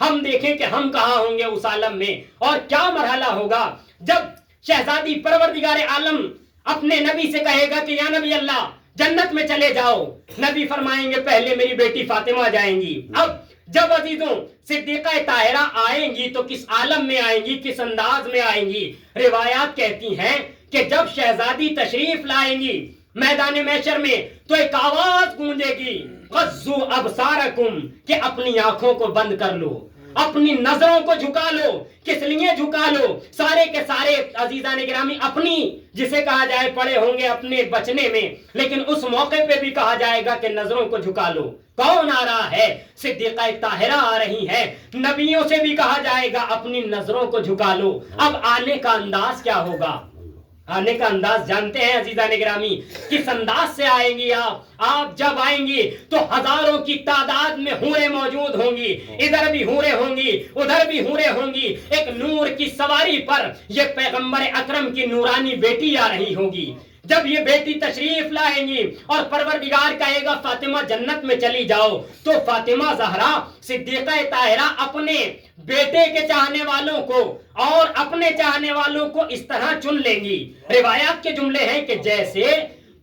ہم دیکھیں کہ ہم کہاں ہوں گے اس عالم میں، اور کیا مرحلہ ہوگا جب شہزادی پروردگار عالم اپنے نبی سے کہے گا کہ یا نبی اللہ جنت میں چلے جاؤ، نبی فرمائیں گے پہلے میری بیٹی فاطمہ جائیں گی۔ اب جب عزیزوں صدیقہ طاہرہ آئیں گی تو کس عالم میں آئیں گی، کس انداز میں آئیں گی؟ روایات کہتی ہیں کہ جب شہزادی تشریف لائیں گی میدان محشر میں تو ایک آواز گونجے گی، غضوا ابصارکم، کہ اپنی آنکھوں کو بند کر لو، اپنی نظروں کو جھکا لو۔ کس لیے جھکا لو؟ سارے کے سارے عزیزان گرامی اپنی جسے کہا جائے پڑے ہوں گے اپنے بچنے میں، لیکن اس موقع پہ بھی کہا جائے گا کہ نظروں کو جھکا لو۔ کون آ رہا ہے؟ صدیقہ طاہرہ آ رہی ہے۔ نبیوں سے بھی کہا جائے گا اپنی نظروں کو جھکا لو۔ اب آنے کا انداز کیا ہوگا؟ آنے کا انداز جانتے ہیں عزیزان گرامی؟ کس انداز سے آئیں گی آپ جب آئیں گی تو ہزاروں کی تعداد میں حوریں موجود ہوں گی، ادھر بھی حوریں ہوں گی، ادھر بھی حوریں ہوں گی، ایک نور کی سواری پر یہ پیغمبر اکرم کی نورانی بیٹی آ رہی ہوگی۔ جب یہ بیٹی تشریف لائیں گی اور پروردگار کہے گا فاطمہ جنت میں چلی جاؤ، تو فاطمہ زہرا صدیقہ طاہرہ اپنے بیٹے کے چاہنے والوں کو اور اپنے چاہنے والوں کو اس طرح چن لیں گی۔ روایات کے جملے ہیں کہ جیسے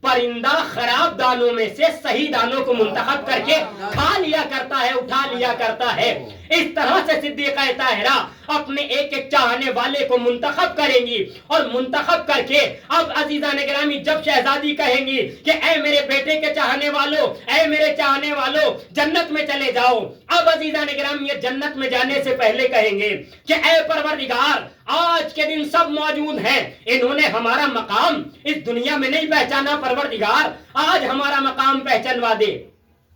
پرندہ خراب دانوں میں سے صحیح دانوں کو منتخب کر کے کھا لیا کرتا ہے، اٹھا لیا کرتا ہے، اس طرح سے صدیقہ طاہرہ اپنے ایک ایک چاہنے والے کو منتخب کریں گی، اور منتخب کر کے اب عزیزان گرامی جب شہزادی کہیں گی کہ اے میرے بیٹے کے چاہنے والوں، اے میرے چاہنے والوں جنت میں چلے جاؤ، اب عزیزان گرامی یہ جنت میں جانے سے پہلے کہیں گے کہ اے پروردگار آج کے دن سب موجود ہیں، انہوں نے ہمارا مقام اس دنیا میں نہیں پہچانا، پروردگار آج ہمارا مقام پہچانوا دے۔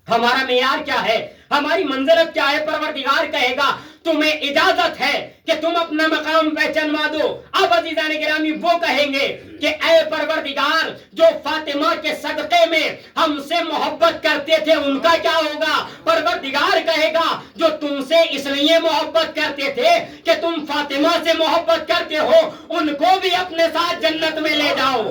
ہمارا معیار کیا ہے، ہماری منزلت کیا ہے؟ پروردگار کہے گا تمہیں اجازت ہے کہ تم اپنا مقام پہچانوا دو۔ اب عزیزان گرامی وہ کہیں گے کہ اے پروردگار جو فاطمہ کے صدقے میں ہم سے محبت کرتے تھے ان کا کیا ہوگا؟ پروردگار کہے گا جو تم سے اس لیے محبت کرتے تھے کہ تم فاطمہ سے محبت کرتے ہو ان کو بھی اپنے ساتھ جنت میں لے جاؤ۔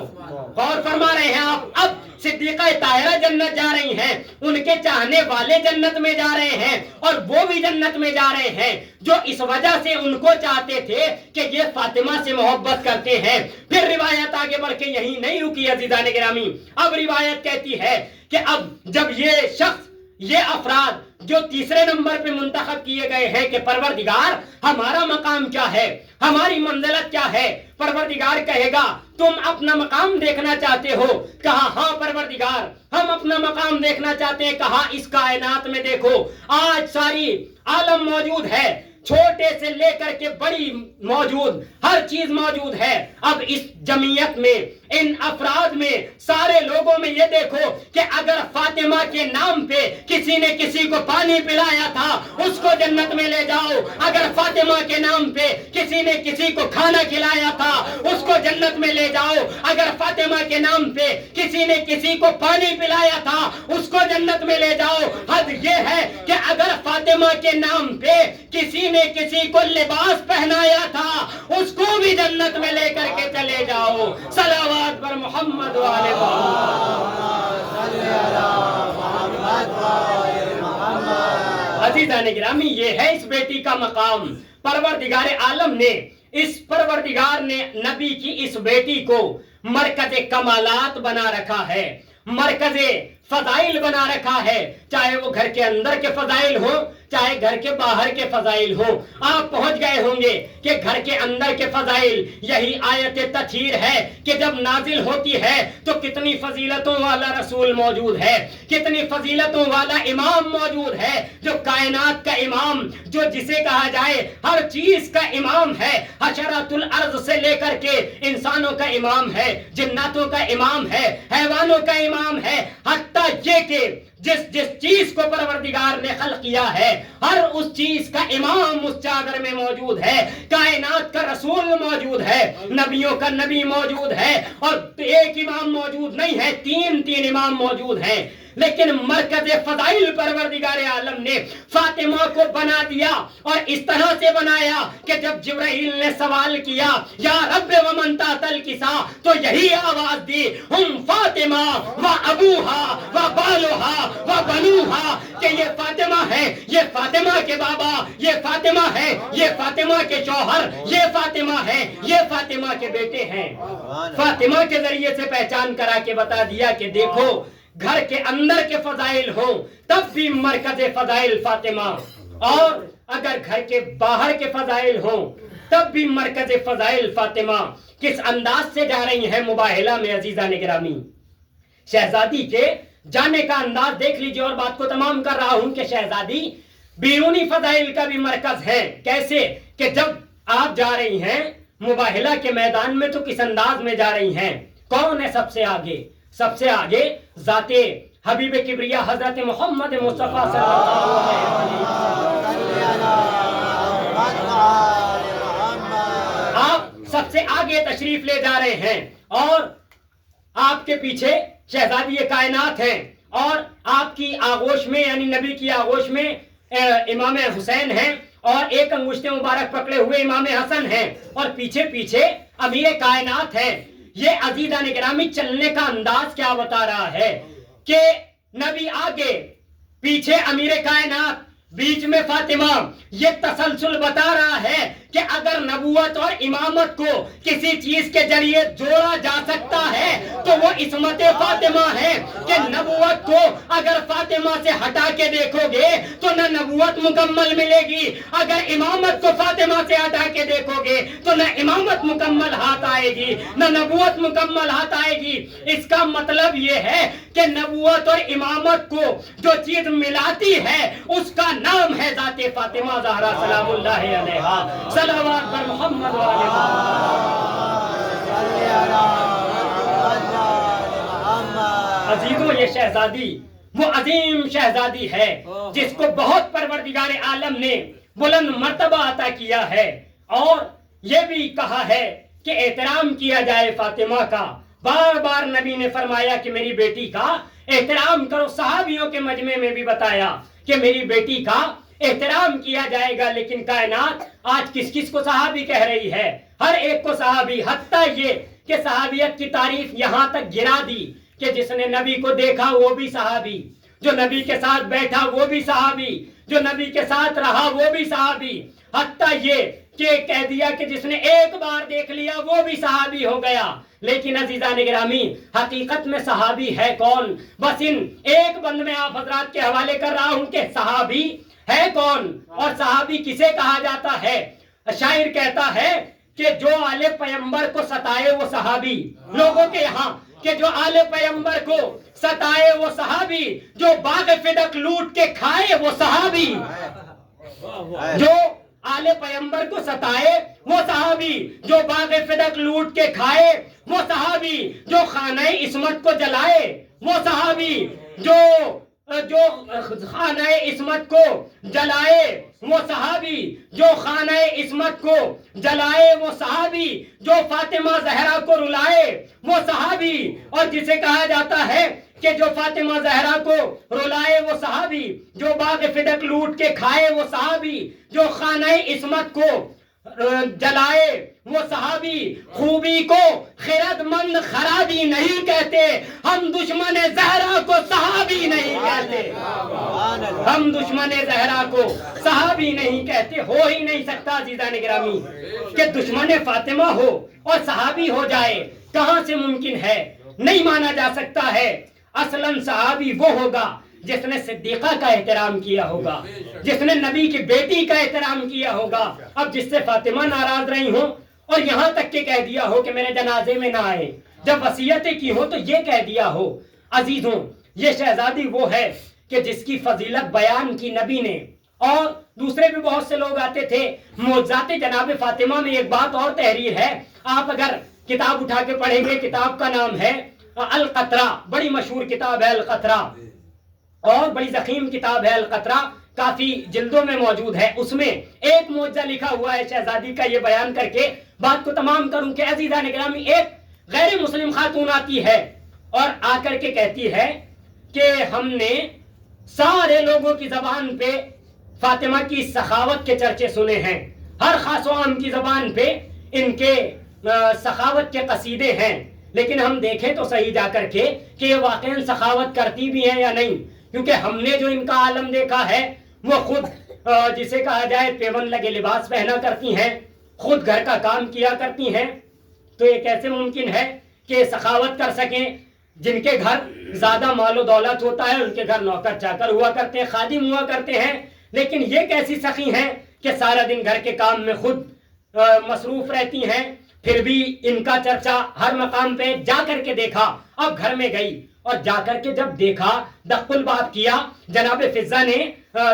غور فرما رہے ہیں آپ؟ اب صدیقہ طاہرہ جنت جا رہی ہیں، ان کے چاہنے والے جنت میں جا رہے ہیں، اور وہ بھی جنت میں جا رہے ہیں جو اس وجہ سے ان کو چاہتے تھے کہ یہ فاطمہ سے محبت کرتے ہیں۔ پھر روایت آگے بڑھ کے یہی نہیں رکی عزیزان گرامی، اب روایت کہتی ہے کہ اب جب یہ شخص، یہ افراد جو تیسرے نمبر پہ منتخب کیے گئے ہیں کہ پروردگار ہمارا مقام کیا ہے، ہماری منزلت کیا ہے، پروردگار کہے گا تم اپنا مقام دیکھنا چاہتے ہو؟ کہا ہاں پروردگار ہم اپنا مقام دیکھنا چاہتے ہیں۔ کہا اس کائنات میں دیکھو آج ساری عالم موجود ہے، چھوٹے سے لے کر کے بڑی موجود، ہر چیز موجود ہے۔ اب اس جمعیت میں، ان افراد میں، سارے لوگوں میں یہ دیکھو کہ اگر فاطمہ کے نام پہ کسی نے کسی کو پانی پلایا تھا اس کو جنت میں لے جاؤ، اگر فاطمہ کے نام پہ کسی نے کسی کو کھانا کھلایا تھا اس کو جنت میں لے جاؤ، اگر فاطمہ کے نام پہ کسی نے کسی کو پانی پلایا تھا اس کو جنت میں لے جاؤ۔ حد یہ ہے کہ اگر فاطمہ کے نام پہ کسی نے کسی کو لباس پہنایا تھا اس کو بھی جنت میں لے کر کے چلے جاؤ۔ صلوات پر محمد وآل محمد۔ عزیزان گرامی یہ ہے اس بیٹی کا مقام۔ پروردگار عالم نے، اس پروردگار نے نبی کی اس بیٹی کو مرکز کمالات بنا رکھا ہے، مرکز فضائل بنا رکھا ہے، چاہے وہ گھر کے اندر کے فضائل ہوں چاہے گھر کے باہر کے فضائل ہوں۔ آپ پہنچ گئے ہوں گے کہ گھر کے اندر کے فضائل یہی آیت تطہیر ہے کہ جب نازل ہوتی ہے تو کتنی فضیلتوں والا رسول موجود ہے، کتنی فضیلتوں والا امام موجود ہے، جو کائنات کا امام، جو جسے کہا جائے ہر چیز کا امام ہے، حشرات الارض سے لے کر کے انسانوں کا امام ہے، جناتوں کا امام ہے، حیوانوں کا امام ہے، حتیٰ یہ کہ جس چیز کو پروردگار نے خلق کیا ہے ہر اس چیز کا امام اس چادر میں موجود ہے، کائنات کا رسول موجود ہے، نبیوں کا نبی موجود ہے، اور ایک امام موجود نہیں ہے، تین امام موجود ہیں۔ لیکن مرکز فضائل پروردگار عالم نے فاطمہ کو بنا دیا، اور اس طرح سے بنایا کہ جب جبرائیل نے سوال کیا یا رب ومن ذاتل کسا، تو یہی آواز دی ہم فاطمہ و ابوہا و بالوہا و بنوہا، کہ یہ فاطمہ ہے، یہ فاطمہ کے بابا، یہ فاطمہ ہے، یہ فاطمہ کے شوہر، یہ فاطمہ ہے، یہ فاطمہ کے بیٹے ہیں۔ فاطمہ کے ذریعے سے پہچان کرا کے بتا دیا کہ دیکھو گھر کے اندر کے فضائل ہوں تب بھی مرکز فضائل فاطمہ، اور اگر گھر کے باہر کے فضائل ہوں تب بھی مرکز فضائل فاطمہ۔ کس انداز سے جا رہی ہیں مباہلہ میں عزیزان گرامی، شہزادی کے جانے کا انداز دیکھ لیجئے، اور بات کو تمام کر رہا ہوں کہ شہزادی بیرونی فضائل کا بھی مرکز ہے۔ کیسے کہ جب آپ جا رہی ہیں مباہلہ کے میدان میں تو کس انداز میں جا رہی ہیں؟ کون ہے سب سے آگے؟ سب سے آگے ذات حبیب کبریا حضرت محمد مصطفیٰ صلی اللہ علیہ وسلم۔ آپ سب سے آگے تشریف لے جا رہے ہیں، اور آپ کے پیچھے شہزادی کائنات ہیں، اور آپ کی آغوش میں یعنی نبی کی آغوش میں امام حسین ہیں، اور ایک انگشت مبارک پکڑے ہوئے امام حسن ہیں، اور پیچھے پیچھے امیر کائنات ہیں۔ یہ عزیزان گرامی چلنے کا انداز کیا بتا رہا ہے کہ نبی آگے، پیچھے امیر کائنات، بیچ میں فاطمہ۔ یہ تسلسل بتا رہا ہے کہ اگر نبوت اور امامت کو کسی چیز کے ذریعے جوڑا جا سکتا ہے تو وہ عصمت فاطمہ ہے، کہ نبوت کو اگر فاطمہ سے ہٹا کے دیکھو گے تو نہ نبوت مکمل ملے گی، اگر امامت کو فاطمہ سے ہٹا کے دیکھو گے تو نہ امامت مکمل ہاتھ آئے گی نہ نبوت مکمل ہاتھ آئے گی۔ اس کا مطلب یہ ہے کہ نبوت اور امامت کو جو چیز ملاتی ہے اس کا نام ہے ذات فاطمہ زہرا سلام اللہ علیہا۔ صلوات پر محمد وعلى عزیزوں، یہ شہزادی وہ عظیم شہزادی ہے جس کو بہت پروردگار عالم نے بلند مرتبہ عطا کیا ہے، اور یہ بھی کہا ہے کہ احترام کیا جائے فاطمہ کا۔ بار بار نبی نے فرمایا کہ میری بیٹی کا احترام کرو، صحابیوں کے مجمع میں بھی بتایا کہ میری بیٹی کا احترام کیا جائے گا۔ لیکن کائنات آج کس کس کو صحابی کہہ رہی ہے؟ ہر ایک کو صحابی، حتیٰ یہ کہ صحابیت کی تعریف یہاں تک گرا دی کہ جس نے نبی کو دیکھا وہ بھی صحابی، جو نبی کے ساتھ بیٹھا وہ بھی صحابی، جو نبی کے ساتھ رہا وہ بھی صحابی، حتیٰ یہ کہ کہہ دیا کہ جس نے ایک بار دیکھ لیا وہ بھی صحابی ہو گیا۔ لیکن عزیزان گرامی، حقیقت میں صحابی ہے کون؟ بس ان ایک بند میں آپ حضرات کے حوالے کر رہا ہوں کہ صحابی ہے کون، اور صحابی کسے کہا جاتا ہے؟ شاعر کہتا ہے کہ جو آل پیغمبر کو ستائے وہ صحابی، لوگوں کے یہاں کہ جو آل پیغمبر کو ستائے وہ صحابی، جو باغ فدق لوٹ کے کھائے وہ صحابی، جو آل پیغمبر کو ستائے وہ صحابی، جو باغ فدق لوٹ کے کھائے وہ صحابی، جو خانہ عصمت کو جلائے وہ صحابی، جو خانہ عصمت کو جلائے وہ صحابی، جو خانہ عصمت کو جلائے وہ صحابی، جو فاطمہ زہرا کو رلائے وہ صحابی، اور جسے کہا جاتا ہے کہ جو فاطمہ زہرا کو رلائے وہ صحابی، جو باغ فدق لوٹ کے کھائے وہ صحابی، جو خانہ عصمت کو جلائے وہ صحابی۔ خوبی کو خرد مند خرابی نہیں کہتے، ہم دشمن زہرا کو صحابی نہیں کہتے، ہم دشمن زہرا کو صحابی نہیں کہتے۔ ہو ہی نہیں سکتا عزیزان گرامی کہ دشمن فاطمہ ہو اور صحابی ہو جائے، کہاں سے ممکن ہے؟ نہیں مانا جا سکتا ہے۔ اصلاً صحابی وہ ہوگا جس نے صدیقہ کا احترام کیا ہوگا، جس نے نبی کی بیٹی کا احترام کیا ہوگا۔ اب جس سے فاطمہ ناراض رہی ہوں اور یہاں تک کہ کہہ دیا ہو کہ میرے جنازے میں نہ آئے، جب وصیتیں کی ہو تو یہ کہہ دیا ہو۔ عزیزوں، یہ شہزادی وہ ہے کہ جس کی فضیلت بیان کی نبی نے، اور دوسرے بھی بہت سے لوگ آتے تھے۔ معجزات جناب فاطمہ میں ایک بات اور تحریر ہے، آپ اگر کتاب اٹھا کے پڑھیں گے، کتاب کا نام ہے القطرہ، بڑی مشہور کتاب ہے القطرہ، اور بڑی ضخیم کتاب ہے القطرہ، کافی جلدوں میں موجود ہے۔ اس میں ایک معجزہ لکھا ہوا ہے شہزادی کا۔ یہ بیان کر کے بات کو تمام کروں کہ عزیزان گرامی، ایک غیر مسلم خاتون آتی ہے اور آ کر کے کہتی ہے کہ ہم نے سارے لوگوں کی زبان پہ فاطمہ کی سخاوت کے چرچے سنے ہیں، ہر خاص و عام کی زبان پہ ان کے سخاوت کے قصیدے ہیں، لیکن ہم دیکھیں تو صحیح جا کر کے کہ یہ واقعاً سخاوت کرتی بھی ہیں یا نہیں، کیونکہ ہم نے جو ان کا عالم دیکھا ہے وہ خود جسے کہا جائے پیون لگے لباس پہنا کرتی ہیں، خود گھر کا کام کیا کرتی ہیں، تو یہ کیسے ممکن ہے کہ سخاوت کر سکیں؟ جن کے گھر زیادہ مال و دولت ہوتا ہے ان کے گھر نوکر چاکر ہوا کرتے ہیں، خادم ہوا کرتے ہیں، لیکن یہ کیسی سخی ہیں کہ سارا دن گھر کے کام میں خود مصروف رہتی ہیں، پھر بھی ان کا چرچا ہر مقام پہ جا کر کے دیکھا۔ اب گھر میں گئی اور جا کر کے جب دیکھا، دق الباب کیا، جناب فضہ نے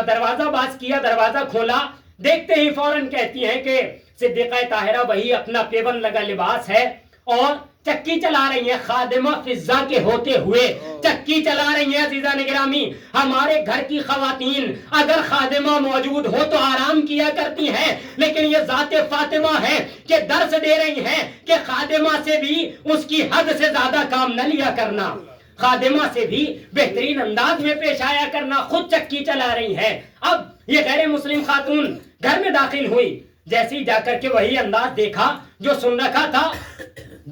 دروازہ باز کیا، دروازہ کھولا، دیکھتے ہی فوراً کہتی ہیں کہ صدیقہ طاہرہ وہی اپنا پیون لگا لباس ہے اور چکی چلا رہی ہیں، خادمہ فضہ کے ہوتے ہوئے چکی چلا رہی ہیں۔ عزیزان گرامی، ہمارے گھر کی خواتین اگر خادمہ موجود ہو تو آرام کیا کرتی ہیں، لیکن یہ ذات فاطمہ ہے کہ درس دے رہی ہیں کہ خادمہ سے بھی اس کی حد سے زیادہ کام نہ لیا کرنا، خادمہ سے بھی بہترین انداز میں پیش آیا کرنا، خود چکی چلا رہی ہیں۔ اب یہ غیر مسلم خاتون گھر میں داخل ہوئی، جیسے ہی جا کر کے وہی انداز دیکھا جو سن رکھا تھا،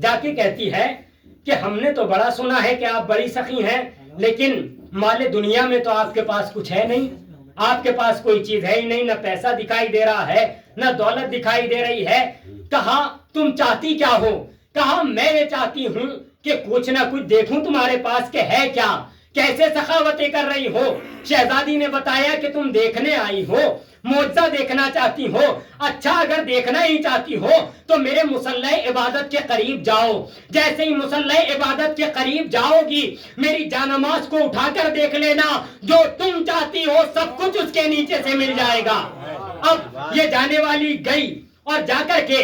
جا کے کہتی ہے کہ ہم نے تو بڑا سنا ہے کہ آپ بڑی سخی ہیں، لیکن مال دنیا میں تو آپ کے پاس کچھ ہے نہیں، آپ کے پاس کوئی چیز ہے ہی نہیں، نہ پیسہ دکھائی دے رہا ہے نہ دولت دکھائی دے رہی ہے۔ کہا تم چاہتی کیا ہو؟ کہا میں یہ چاہتی ہوں کہ کچھ نہ کچھ دیکھوں تمہارے پاس کہ ہے کیا، کیسے سخاوتیں کر رہی ہو۔ شہزادی نے بتایا کہ تم دیکھنے آئی ہو، معجزہ دیکھنا چاہتی ہو، اچھا اگر دیکھنا ہی چاہتی ہو تو میرے مصلی عبادت کے قریب جاؤ، جیسے ہی مصلی عبادت کے قریب جاؤ گی میری جانماز کو اٹھا کر دیکھ لینا، جو تم چاہتی ہو سب کچھ اس کے نیچے سے مل جائے گا۔ اب یہ جانے والی گئی اور جا کر کے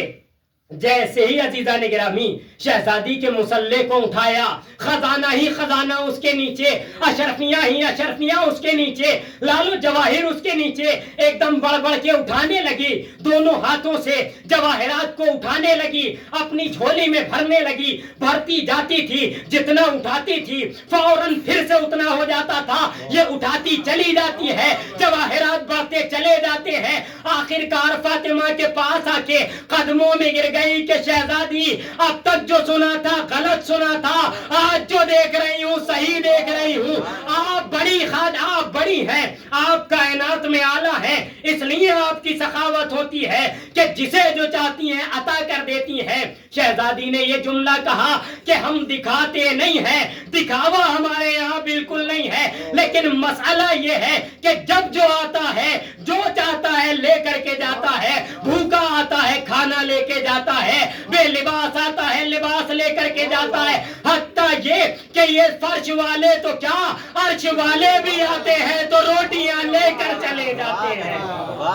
جیسے ہی عزیزان گرامی شہزادی کے مصلی کو اٹھایا، خزانہ ہی خزانہ اس کے نیچے، اشرفیاں ہی اشرفیاں اس کے نیچے، لالو جواہر اس کے نیچے، ایک دم بڑھ بڑھ کے اٹھانے لگی، دونوں ہاتھوں سے جواہرات کو اٹھانے لگی، اپنی جھولی میں بھرنے لگی، بھرتی جاتی تھی، جتنا اٹھاتی تھی فوراً پھر سے اتنا ہو جاتا تھا، یہ اٹھاتی چلی جاتی ہے، جواہرات بڑھتے چلے جاتے ہیں، آخر کار فاطمہ کے پاس آ کے قدموں میں گر گئی کہ شہزادی اب تک جو سنا تھا غلط سنا تھا، آج جو دیکھ رہی ہوں صحیح دیکھ رہی ہوں، آپ بڑی آپ بڑی ہیں، آپ کائنات میں اعلیٰ ہیں، اس لیے آپ کی سخاوت ہوتی ہے کہ جسے جو چاہتی ہیں عطا کر دیتی ہیں۔ شہزادی نے یہ جملہ کہا کہ ہم دکھاتے نہیں ہیں، دکھاوا ہمارے یہاں بالکل نہیں ہے، لیکن مسئلہ یہ ہے کہ جب جو آتا ہے جو چاہتا ہے لے کر کے جاتا ہے، بھوکا آتا ہے کھانا لے کے جاتا ہے، بے لباس آتا ہے لباس لے کر کے جاتا ہے، حتیٰ یہ کہ یہ فرش والے تو کیا عرش والے بھی آتے ہیں تو روٹیاں لے کر چلے جاتے ہیں۔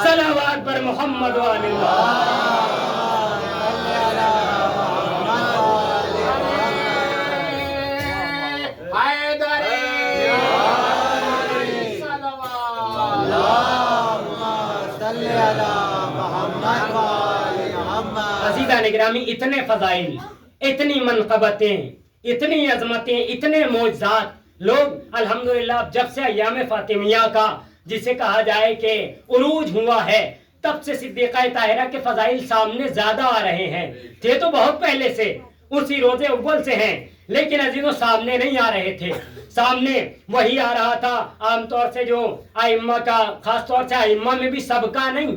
صلوات پر محمد و علی عزیزان گرامی، اتنے فضائل، اتنی منقبتیں، اتنی عظمتیں، اتنے معجزات، لوگ الحمدللہ جب سے ایام فاطمیہ کا جسے کہا جائے کہ عروج ہوا ہے تب سے صدیقہ طاہرہ کے فضائل سامنے زیادہ آ رہے ہیں، تھے تو بہت پہلے سے، اسی روز اول سے ہیں، لیکن عزیزوں سامنے نہیں آ رہے تھے، سامنے وہی آ رہا تھا عام طور سے جو ائمہ کا، خاص طور سے ائمہ میں بھی سب کا نہیں،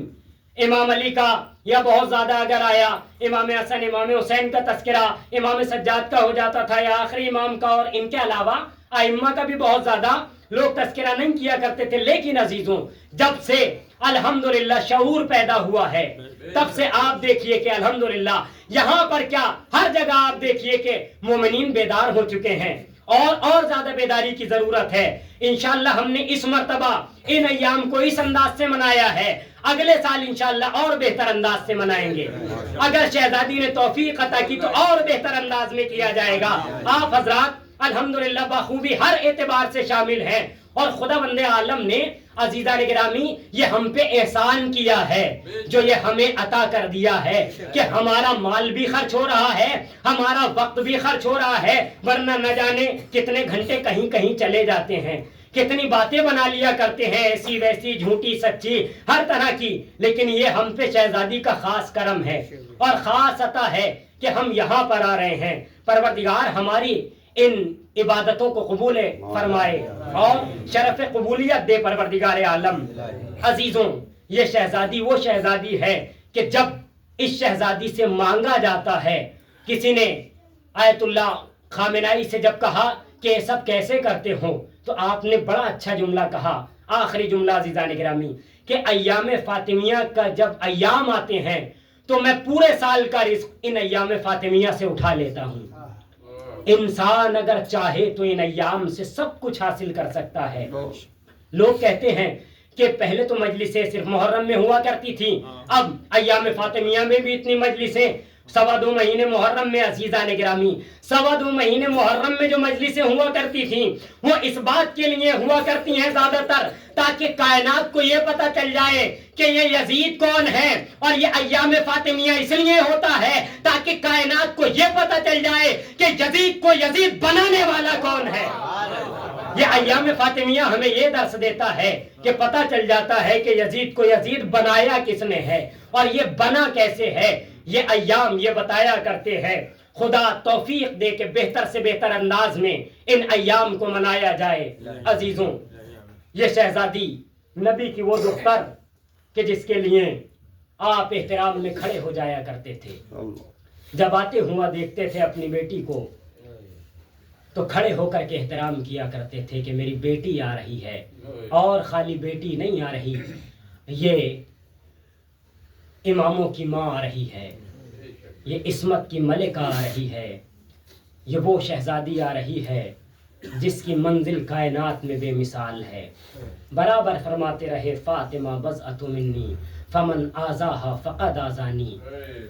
امام علی کا یا بہت زیادہ اگر آیا امام حسن امام حسین کا تذکرہ، امام سجاد کا ہو جاتا تھا یا آخری امام کا، اور ان کے علاوہ ائمہ کا بھی بہت زیادہ لوگ تذکرہ نہیں کیا کرتے تھے، لیکن عزیزوں جب سے الحمدللہ شعور پیدا ہوا ہے تب سے آپ دیکھیے کہ الحمدللہ یہاں پر کیا ہر جگہ آپ دیکھیے کہ مومنین بیدار ہو چکے ہیں، اور زیادہ بیداری کی ضرورت ہے۔ انشاءاللہ ہم نے اس مرتبہ ان ایام کو اس انداز سے منایا ہے، اگلے سال انشاءاللہ اور بہتر انداز سے منائیں گے، اگر شہزادی نے توفیق عطا کی تو اور بہتر انداز میں کیا جائے گا۔ آپ حضرات الحمدللہ بخوبی ہر اعتبار سے شامل ہیں، اور خدا بند عالم نے عزیزان گرامی یہ ہم پہ احسان کیا ہے، جو یہ ہمیں عطا کر دیا ہے کہ ہمارا مال بھی خرچ ہو رہا ہے، ہمارا وقت بھی خرچ ہو رہا ہے، ورنہ نہ جانے کتنے گھنٹے کہیں کہیں چلے جاتے ہیں، کتنی باتیں بنا لیا کرتے ہیں، ایسی ویسی جھوٹی سچی ہر طرح کی، لیکن یہ ہم پہ شہزادی کا خاص کرم ہے اور خاص عطا ہے کہ ہم یہاں پر آ رہے ہیں، پروردگار ہماری ان عبادتوں کو قبول فرمائے اور شرف قبولیت دے پروردگار عالم۔ عزیزوں، یہ شہزادی وہ شہزادی ہے کہ جب اس شہزادی سے مانگا جاتا ہے، کسی نے آیت اللہ خامنائی سے جب کہا کہ یہ سب کیسے کرتے ہو، تو آپ نے بڑا اچھا جملہ کہا، آخری جملہ عزیزان گرامی، کہ ایام فاطمیہ کا جب ایام آتے ہیں تو میں پورے سال کا رزق ان ایام فاطمیہ سے اٹھا لیتا ہوں۔ انسان اگر چاہے تو ان ایام سے سب کچھ حاصل کر سکتا ہے۔ لوگ کہتے ہیں کہ پہلے تو مجلسیں صرف محرم میں ہوا کرتی تھی، اب ایام فاطمیہ میں بھی اتنی مجلسیں، 2.25 مہینے محرم میں عزیزان گرامی، 2.25 مہینے محرم میں جو مجلسیں ہوا کرتی تھیں وہ اس بات کے لیے ہوا کرتی ہیں زیادہ تر تاکہ کائنات کو یہ پتہ چل جائے کہ یہ یزید کون ہے، اور یہ ایام فاطمیہ اس لیے ہوتا ہے تاکہ کائنات کو یہ پتہ چل جائے کہ یزید کو یزید بنانے والا کون ہے۔ یہ ایام فاطمیہ ہمیں یہ درس دیتا ہے کہ پتہ چل جاتا ہے کہ یزید کو یزید بنایا کس نے ہے اور یہ بنا کیسے ہے۔ یہ ایام یہ بتایا کرتے ہیں۔ خدا توفیق دے کہ بہتر سے بہتر انداز میں ان ایام کو منایا جائے۔ عزیزوں، یہ شہزادی نبی کی وہ دختر کہ جس کے لیے آپ احترام میں کھڑے ہو جایا کرتے تھے، جب آتے ہوا دیکھتے تھے اپنی بیٹی کو تو کھڑے ہو کر کے احترام کیا کرتے تھے کہ میری بیٹی آ رہی ہے، اور خالی بیٹی نہیں آ رہی، یہ اماموں کی ماں آ رہی ہے، یہ عصمت کی ملکہ آ رہی ہے، یہ وہ شہزادی آ رہی ہے جس کی منزل کائنات میں بے مثال ہے۔ برابر فرماتے رہے فاطمہ بضعۃ منی فمن آذاها فقد آذانی،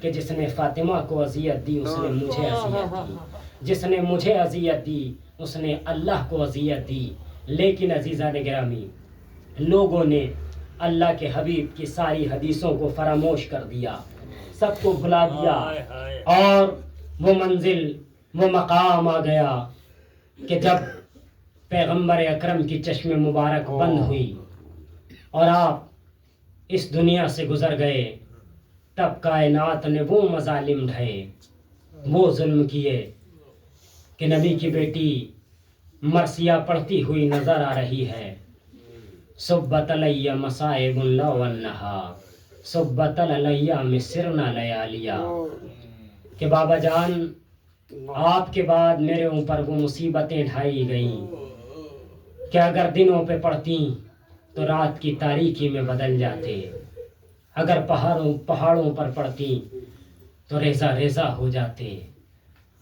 کہ جس نے فاطمہ کو اذیت دی اس نے مجھے اذیت دی، جس نے مجھے اذیت دی اس نے اللہ کو اذیت دی۔ لیکن عزیزان گرامی، لوگوں نے اللہ کے حبیب کی ساری حدیثوں کو فراموش کر دیا، سب کو بھلا دیا، اور وہ منزل وہ مقام آ گیا کہ جب پیغمبر اکرم کی چشم مبارک بند ہوئی اور آپ اس دنیا سے گزر گئے، تب کائنات نے وہ مظالم ڈھائے، وہ ظلم کیے کہ نبی کی بیٹی مرثیہ پڑھتی ہوئی نظر آ رہی ہے۔ صبت علی مصائب لو انہا صبت علی مسرنا لیالیا، کہ بابا جان آپ کے بعد میرے اوپر وہ مصیبتیں ڈھائی گئیں کہ اگر دنوں پہ پڑھتی تو رات کی تاریکی میں بدل جاتے، اگر پہاڑوں پر پڑھتی تو ریزہ ریزہ ہو جاتے۔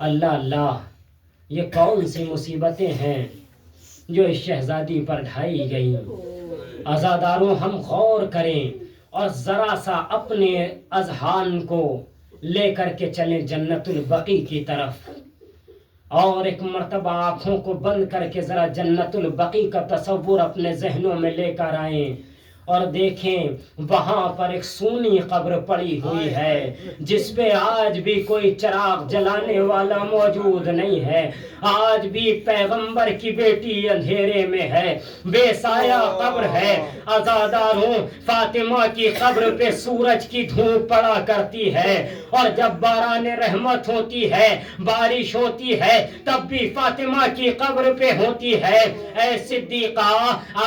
اللہ اللہ، یہ کون سی مصیبتیں ہیں جو اس شہزادی پر ڈھائی گئیں۔ عزاداروں، ہم غور کریں اور ذرا سا اپنے اذہان کو لے کر کے چلیں جنت البقیع کی طرف، اور ایک مرتبہ آنکھوں کو بند کر کے ذرا جنت البقیع کا تصور اپنے ذہنوں میں لے کر آئیں اور دیکھیں وہاں پر ایک سونی قبر پڑی ہوئی ہے جس پہ آج بھی کوئی چراغ جلانے والا موجود نہیں ہے، آج بھی پیغمبر کی بیٹی اندھیرے میں ہے، بے سایہ قبر ہے۔ عزاداروں، فاطمہ کی قبر پہ سورج کی دھوپ پڑا کرتی ہے، اور جب باران رحمت ہوتی ہے، بارش ہوتی ہے، تب بھی فاطمہ کی قبر پہ ہوتی ہے۔ اے صدیقہ،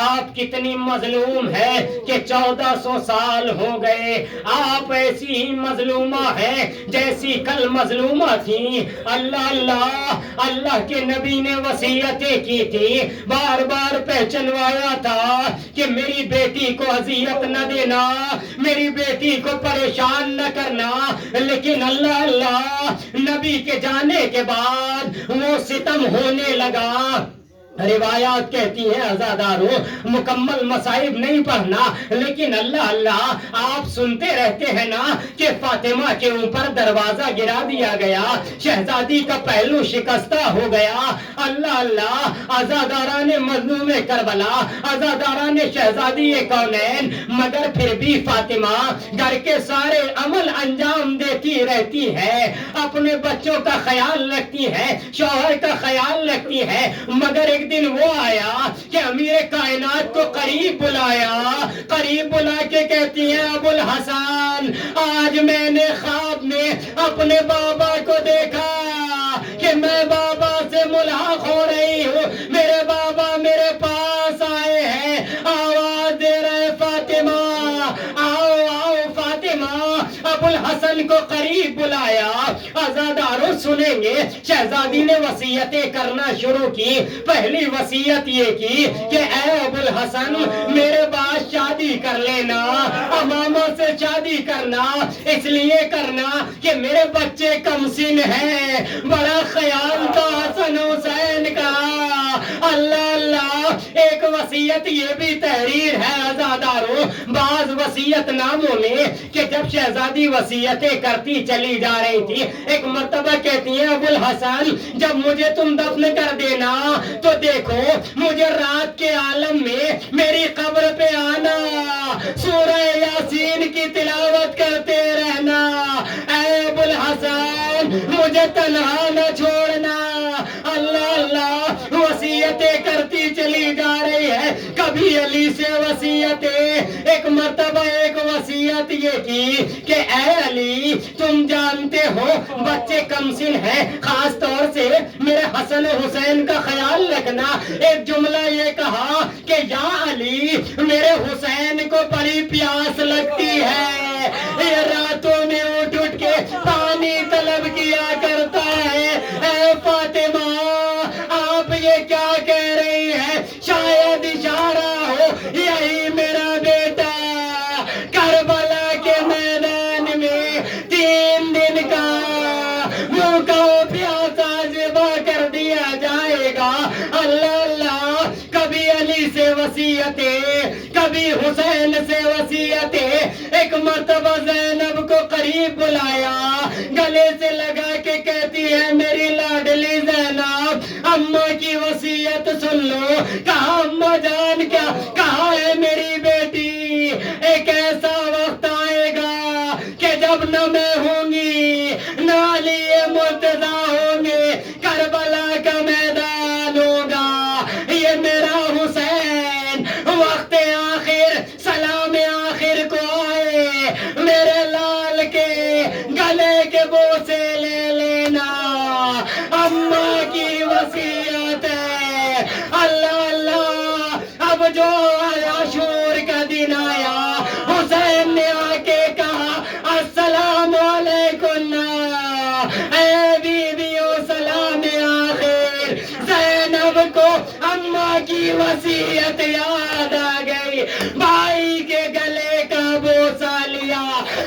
آپ کتنی مظلوم ہے کہ 1400 سال ہو گئے، آپ ایسی ہی مظلومہ ہیں جیسی کل مظلومہ تھیں۔ اللہ اللہ، اللہ کے نبی نے وصیتیں کی تھی، بار بار پہچنوایا تھا کہ میری بیٹی کو اذیت نہ دینا، میری بیٹی کو پریشان نہ کرنا، لیکن اللہ اللہ، نبی کے جانے کے بعد وہ ستم ہونے لگا۔ روایات کہتی ہیں عزاداروں، مکمل مصائب نہیں پڑھنا، لیکن اللہ اللہ آپ سنتے رہتے ہیں نا کہ فاطمہ کے اوپر دروازہ گرا دیا گیا، شہزادی کا پہلو شکستہ ہو گیا۔ اللہ اللہ، عزاداران مظلوم کربلا، عزاداران شہزادی کونین، مگر پھر بھی فاطمہ گھر کے سارے عمل انجام دیتی رہتی ہے، اپنے بچوں کا خیال رکھتی ہے، شوہر کا خیال رکھتی ہے، مگر ایک ایک دن وہ آیا کہ امیر کائنات کو قریب بلایا، قریب بلا کے کہتی ہیں ابو الحسن آج میں نے خواب میں اپنے بابا کو دیکھا کہ میں بابا سے ملحق ہو رہی ہوں، میرے بابا میرے پاس آئے ہیں، آواز دے رہے فاطمہ آؤ آؤ فاطمہ۔ ابو الحسن کو قریب بلایا، عزاداروں سنیں گے شہزادی نے وصیتیں کرنا شروع کی۔ پہلی وصیت یہ کی کہ اے ابو الحسن میرے بعد شادی کر لینا، امامہ سے شادی کرنا، اس لیے کرنا کہ میرے بچے کم سن ہیں، بڑا خیال تھا حسن حسین کا۔ اللہ اللہ، ایک وصیت یہ بھی تحریر ہے عزاداروں بعض وصیت ناموں میں کہ جب شہزادی وصیتیں کرتی چلی جا رہی تھی، ایک مرتبہ کہتی ہیں ابو الحسن جب مجھے تم دفن کر دینا تو دیکھو مجھے رات کے عالم میں میری قبر پہ آنا، سورہ یاسین کی تلاوت کرتے رہنا، اے ابو الحسن مجھے تنہا نہ چھوڑنا۔ اللہ اللہ، وصیتیں کرتی چلی جا رہی ہے، کبھی علی سے وصیتیں، ایک مرتبہ ایک وصیت یہ کی کہ اے علی تم جانتے ہو بچے کم سن ہیں، خاص طور سے میرے حسن حسین کا خیال رکھنا۔ ایک جملہ یہ کہا کہ یا علی میرے حسین کو بڑی پیاس لگتی ہے، یہ راتوں میں اٹھ اٹھ کے پانی طلب کیا کرتا ہے۔ اے فاطمہ آپ یہ کیا کہہ رہی ہیں؟ شاید اشارہ ہو یہی میرا بیٹا کربلا کے میدان میں 3 دن کا بھوکا پیاسا ذبح کر دیا جائے گا۔ اللہ اللہ، کبھی علی سے وصیتیں، کبھی حسین سے وصیتیں۔ ایک مرتبہ زینب کو قریب بلایا، گلے سے لگا کے کہتی ہے میری لاڈلی زینب اماں کی وصیت سن لو۔ کہا اماں جان کیا؟ کہا ہے میری بیٹی ایک ایسا وقت آئے گا کہ جب نہ میں ہوں گی نہ علی مرتضی ہوں گے، کربلا کا میدان ہوگا، یہ میرا حسین وقت آخر سلام آخر کو آئے، میرے لال کے گلے کے بوسے لے لینا، اماں کی وصیت ہے۔ اللہ اللہ، اب جو عاشور کا دن آیا، حسین نے آ کے کہا السلام علیکم، اے بیویوں سلام آخر۔ زینب کو اماں کی وصیت یاد آ گئی، بھائی کے گلے کا بوسہ لیا۔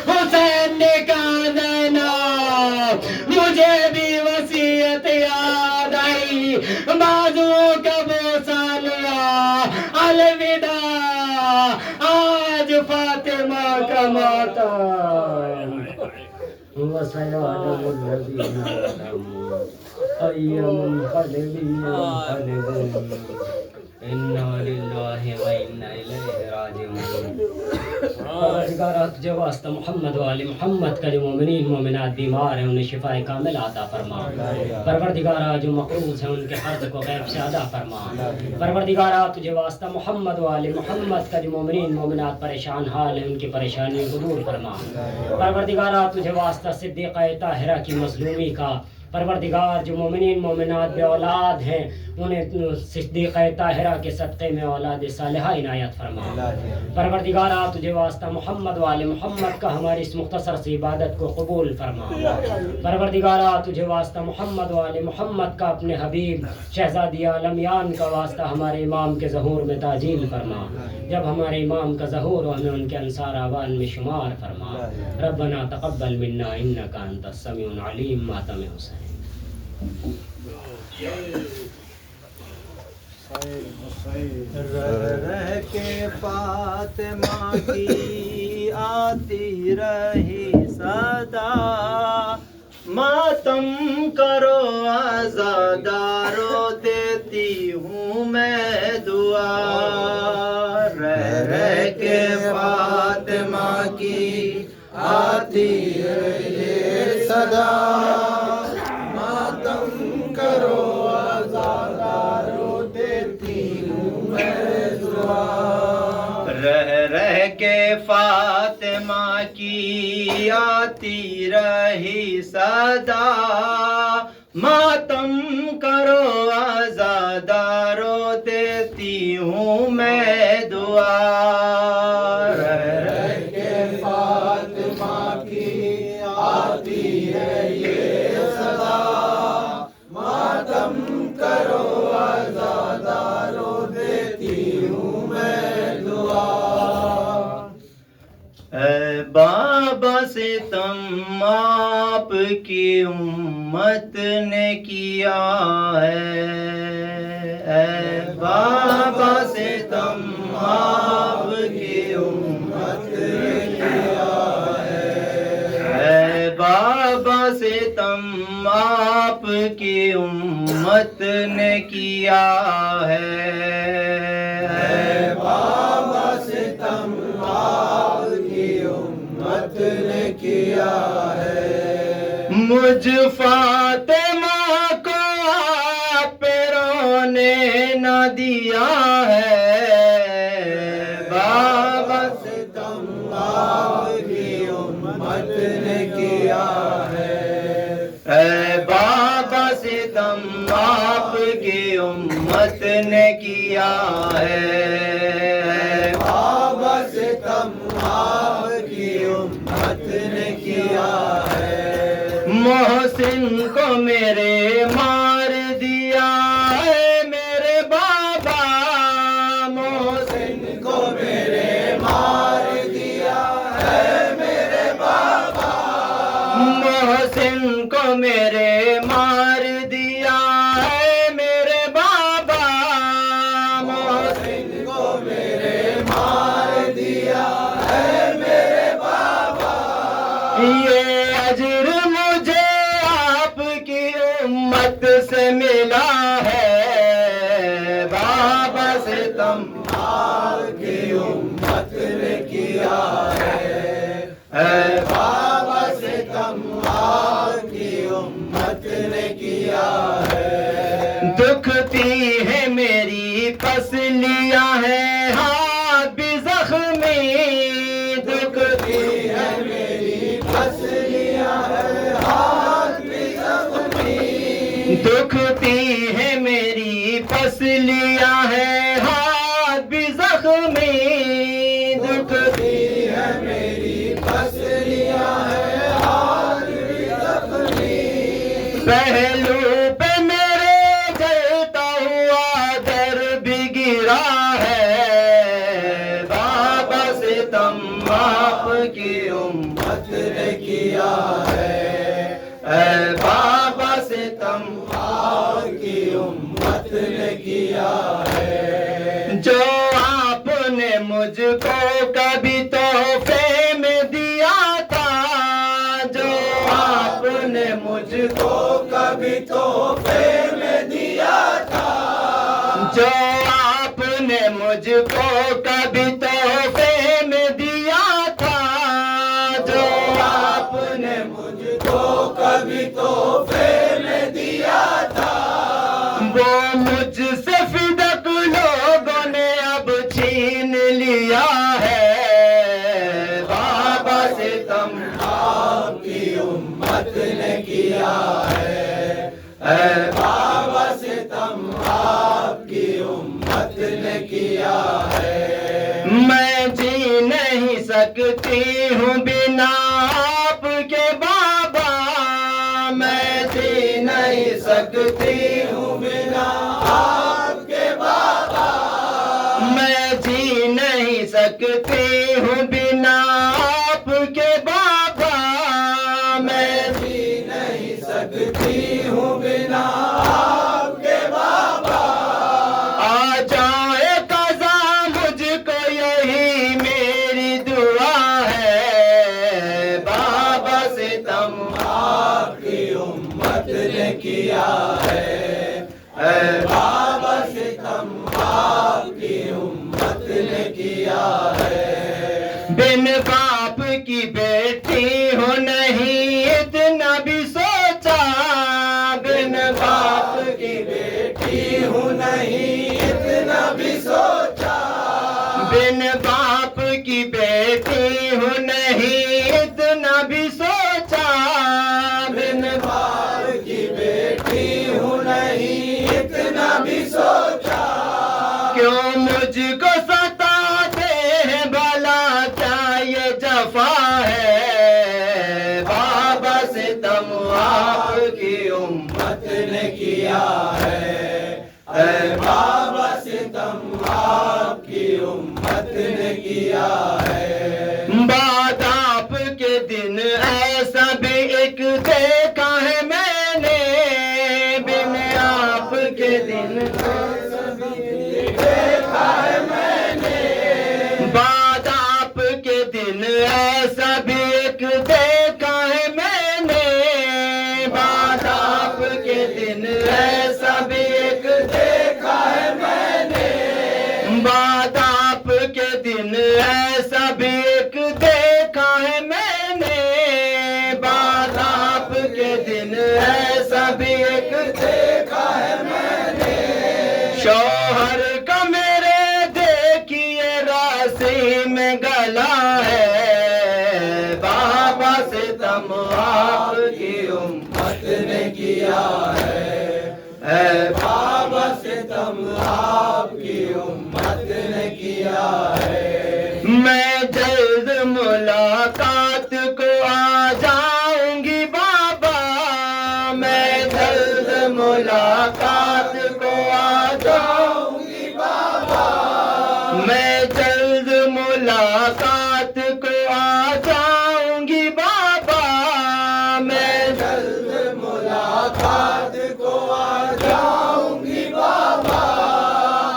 حسین نے کہا زینب مجھے بھی وصیت یاد آئی، بازوؤں کا بوسہ لیا، الوداع، آج فاطمہ کا ماتم۔ وسيعلم الذين ظلموا أي منقلب ينقلبون إنا لله وإنا إليه راجعون۔ پروردگارہ تجھے واسطہ محمد و آل محمد کا جو مومنین مومنات بیمار ہیں انہیں شفاء کامل عطا فرما۔ پروردگارہ جو مقروض ہیں ان کے قرض کو غیب سے ادا فرما۔ پروردگارہ تجھے واسطہ محمد و آل محمد کا جو مومنین مومنات پریشان حال ہیں ان کی پریشانیوں کو دور فرما۔ پروردگارہ تجھے واسطہ صدیقہ طاہرہ کی مظلومی کا، پروردگار جو مومنین مومنات بے اولاد ہیں انہیں صدیقہ طاہرہ کے صدقے میں اولاد صالحہ عنایت فرما۔ پروردگارہ تجھے واسطہ محمد و آل محمد کا ہماری اس مختصر سی عبادت کو قبول فرما۔ پروردگارہ تجھے واسطہ محمد و آل محمد کا اپنے حبیب شہزادی عالمیان کا واسطہ ہمارے امام کے ظہور میں تعجیل فرما۔ جب ہمارے امام کا ظہور ہو ہمیں ان کے انصار اعوان میں شمار فرما۔ ربنا تقبل منا انک انت السمیع العلیم۔ ماتم حسین۔ رہ کے فاطمہ کی آتی رہی صدا، ماتم کرو عزادارو دیتی ہوں میں دعا۔ رہ کے فاطمہ کی آتی رہی صدا، ماتم کرو عزادارو دیتی فاطمہ کی آتی رہی صدا، ماتم کرو آزادارو دیتی ہوں میں دعا۔ رہ کے فاطمہ کی آتی ہے یہ صدا، ماتم کرو آزادارو دیتی ہوں میں دعا۔ اے بابا ستم آپ کی امت نے کیا ہے، اے بابا ستم آپ کی امت نے کیا ہے، اے بابا ستم آپ کی امت نے کیا ہے، اے بابا ستم آپ کی امت نے کیا ہے۔ مجھ فاطمہ کو آپ رونے نہ دیا ہے، بابا ستم آپ کی امت نے کیا ہے، اے بابا ستم آپ کی امت نے کیا ہے، اے بابا ستم آپ کی امت نے کیا ہے۔ محسن کو میرے مار دیا ہے میرے بابا، محسن کو میرے مار دیا ہے میرے بابا، محسن کو میرے مار دیا ہے میرے بابا، محسن کو میرے مار دیا ہے میرے بابا۔ یہ اجر مجھے آپ کی امت سے ملا ہے، بابا ستم آپ کی امت نے کیا ہے، اے بابا ستم آپ کی امت نے کیا ہے۔ دکھتی ہے میری پسلیاں ہیں ہاتھ بھی زخمی، دکھتی ہے میری پسلیاں ہیں ہاتھ بھی زخمی، دکھتی ہے میری پسلیاں ہیں ہاتھ بھی زخمی، دکھتی ہے میری پسلیاں ہیں ہاتھ بھی زخمی۔ پہلو پہ میرے جلتا ہوا در بھی گرا ہے، بابا ستم آپ کی امت نے کیا ہے، اے بابا ستم آپ کی امت نے کیا ہے۔ جو آپ نے مجھ کو کبھی تحفے میں دیا تھا، جو آپ نے مجھ کو کبھی تحفے میں دیا تھا، جو آپ نے مجھ کو کبھی تحفے میں دیا تھا، جو آپ نے مجھ کو کبھی تحفے میں دیا تھا، وہ مجھ سے فدق لوگوں نے اب چھین لیا ہے، بابا ستم آپ کی امت نے کیا ہے، اے بابا ستم آپ کی امت نے کیا ہے۔ میں جی نہیں سکتی ہوں بنا آپ کے بابا، میں جی نہیں سکتی ہوں بنا آپ کے بابا، میں جی نہیں سکتی ہوں بنا آپ کے بابا، میں جی نہیں سکتی ہوں بنا آپ کے بابا۔ آ جائے قضا مجھ کو یہی میری دعا ہے، بابا ستم آپ کی امت نے کیا ہے، اے بابا ستم آپ کی امت نے کیا ہے۔ بن باپ کی بیٹی ہو نہیں اتنا بھی سوچا، بن باپ کی بیٹی ہوں نہیں اتنا بھی سوچا، بن باپ کی بیٹی کیا ہے، اے بابا ستم آپ کی امت نے کیا ہے۔ بات آپ کے دن ایسا بھی ایک دیکھا ہے میں نے، بن آپ کے دن ایسا بھی دیکھا ہے میں نے، بات آپ کے دن ایسا بھی ایک دیکھا ہے میں نے، بات آپ کے دن ایسا بھی ایک دیکھا ہے میں نے، بات آپ کے دن ایسا بھی ایک دیکھا ہے میں نے، بات آپ کے دن ایسا بھی ایک دیکھا ہے میں نے، شوہر کا میرے دیکھیے راسی میں گلا ہے، بابا ستم آپ کی امت نے کیا ہے، اے بابا ستم آپ کی امت نے کیا ہے۔ میں جلد ملاقات کو آ جاؤں گی بابا، میں جلد ملاقات کو آ جاؤں گی بابا، میں جلد ملاقات کو آ جاؤں گی بابا، میں جلد ملاقات کو آ جاؤں گی بابا،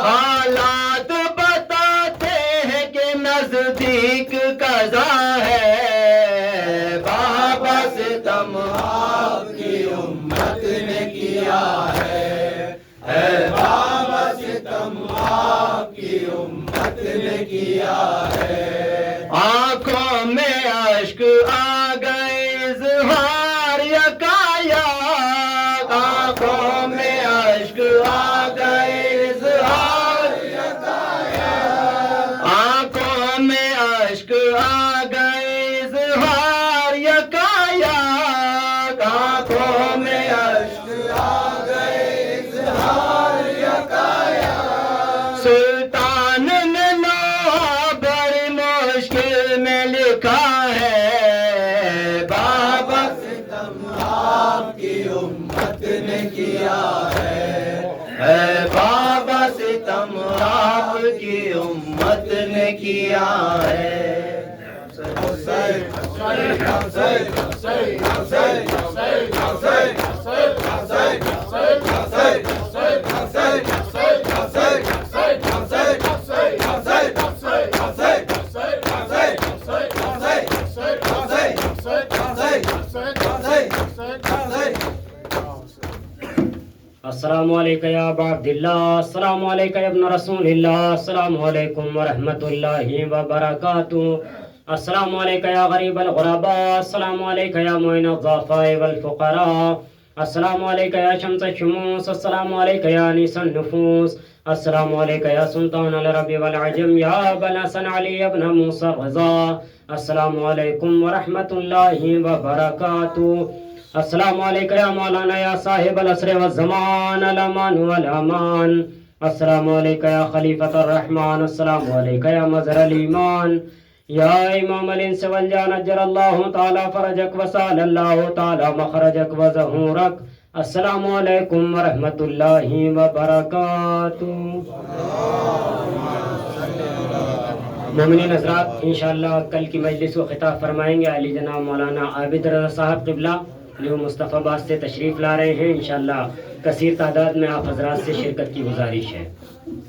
حالات بتاتے ہیں کہ نزدیک قضا ہے، بابا ستم آپ کی امت نے کیا ہے، اے بابا ستم آپ کی امت نے کیا ہے۔ آنکھوں میں اشک آ گئے اظہار یکایک، آنکھوں میں اشک آ گئے اظہار یکایک، آنکھوں میں اشک آ گئے اظہار یکایک، آنکھوں میں اشک آ گئے اظہار یکایک، سلطان نے نوحہ بڑی مشکل میں لکھا ہے، بابا ستم آپ کی امت نے کیا ہے، اے بابا ستم آپ کی امت نے کیا ہے۔ السلام علیکم یا ابا عبداللہ، السلام علیکم یا ابن رسول اللہ، السلام علیکم ورحمۃ اللہ وبرکاتہ، السلام علیکم یا غریب الغرباء، السلام علیکم یا معین الضعفاء والفقراء، السلام علیکم یا شمس الشموس، السلام علیکم یا انیس النفوس، السلام علیکم یا سلطان العرب والعجم، یا ابا الحسن علی ابن موسیٰ الرضا، السلام علیکم ورحمۃ اللہ وبرکاتہ، السلام علیکم یا مولانا یا صاحب العصر والزمان، الامان والامان، السلام علیکم یا خلیفۃ الرحمن، السلام علیکم یا مظہر الایمان، یا امام الانس والجان، اجر اللہ تعالی فرجک وسال اللہ تعالی مخرجک وظہورک، السلام علیکم ورحمۃ اللہ وبرکاتہ۔ مومنین حضرات، انشاءاللہ کل کی مجلس کو خطاب فرمائیں گے علی جناب مولانا عابد رضا صاحب قبلہ، جو مصطفیٰ آباد سے تشریف لا رہے ہیں، انشاءاللہ کثیر تعداد میں آپ حضرات سے شرکت کی گزارش ہے۔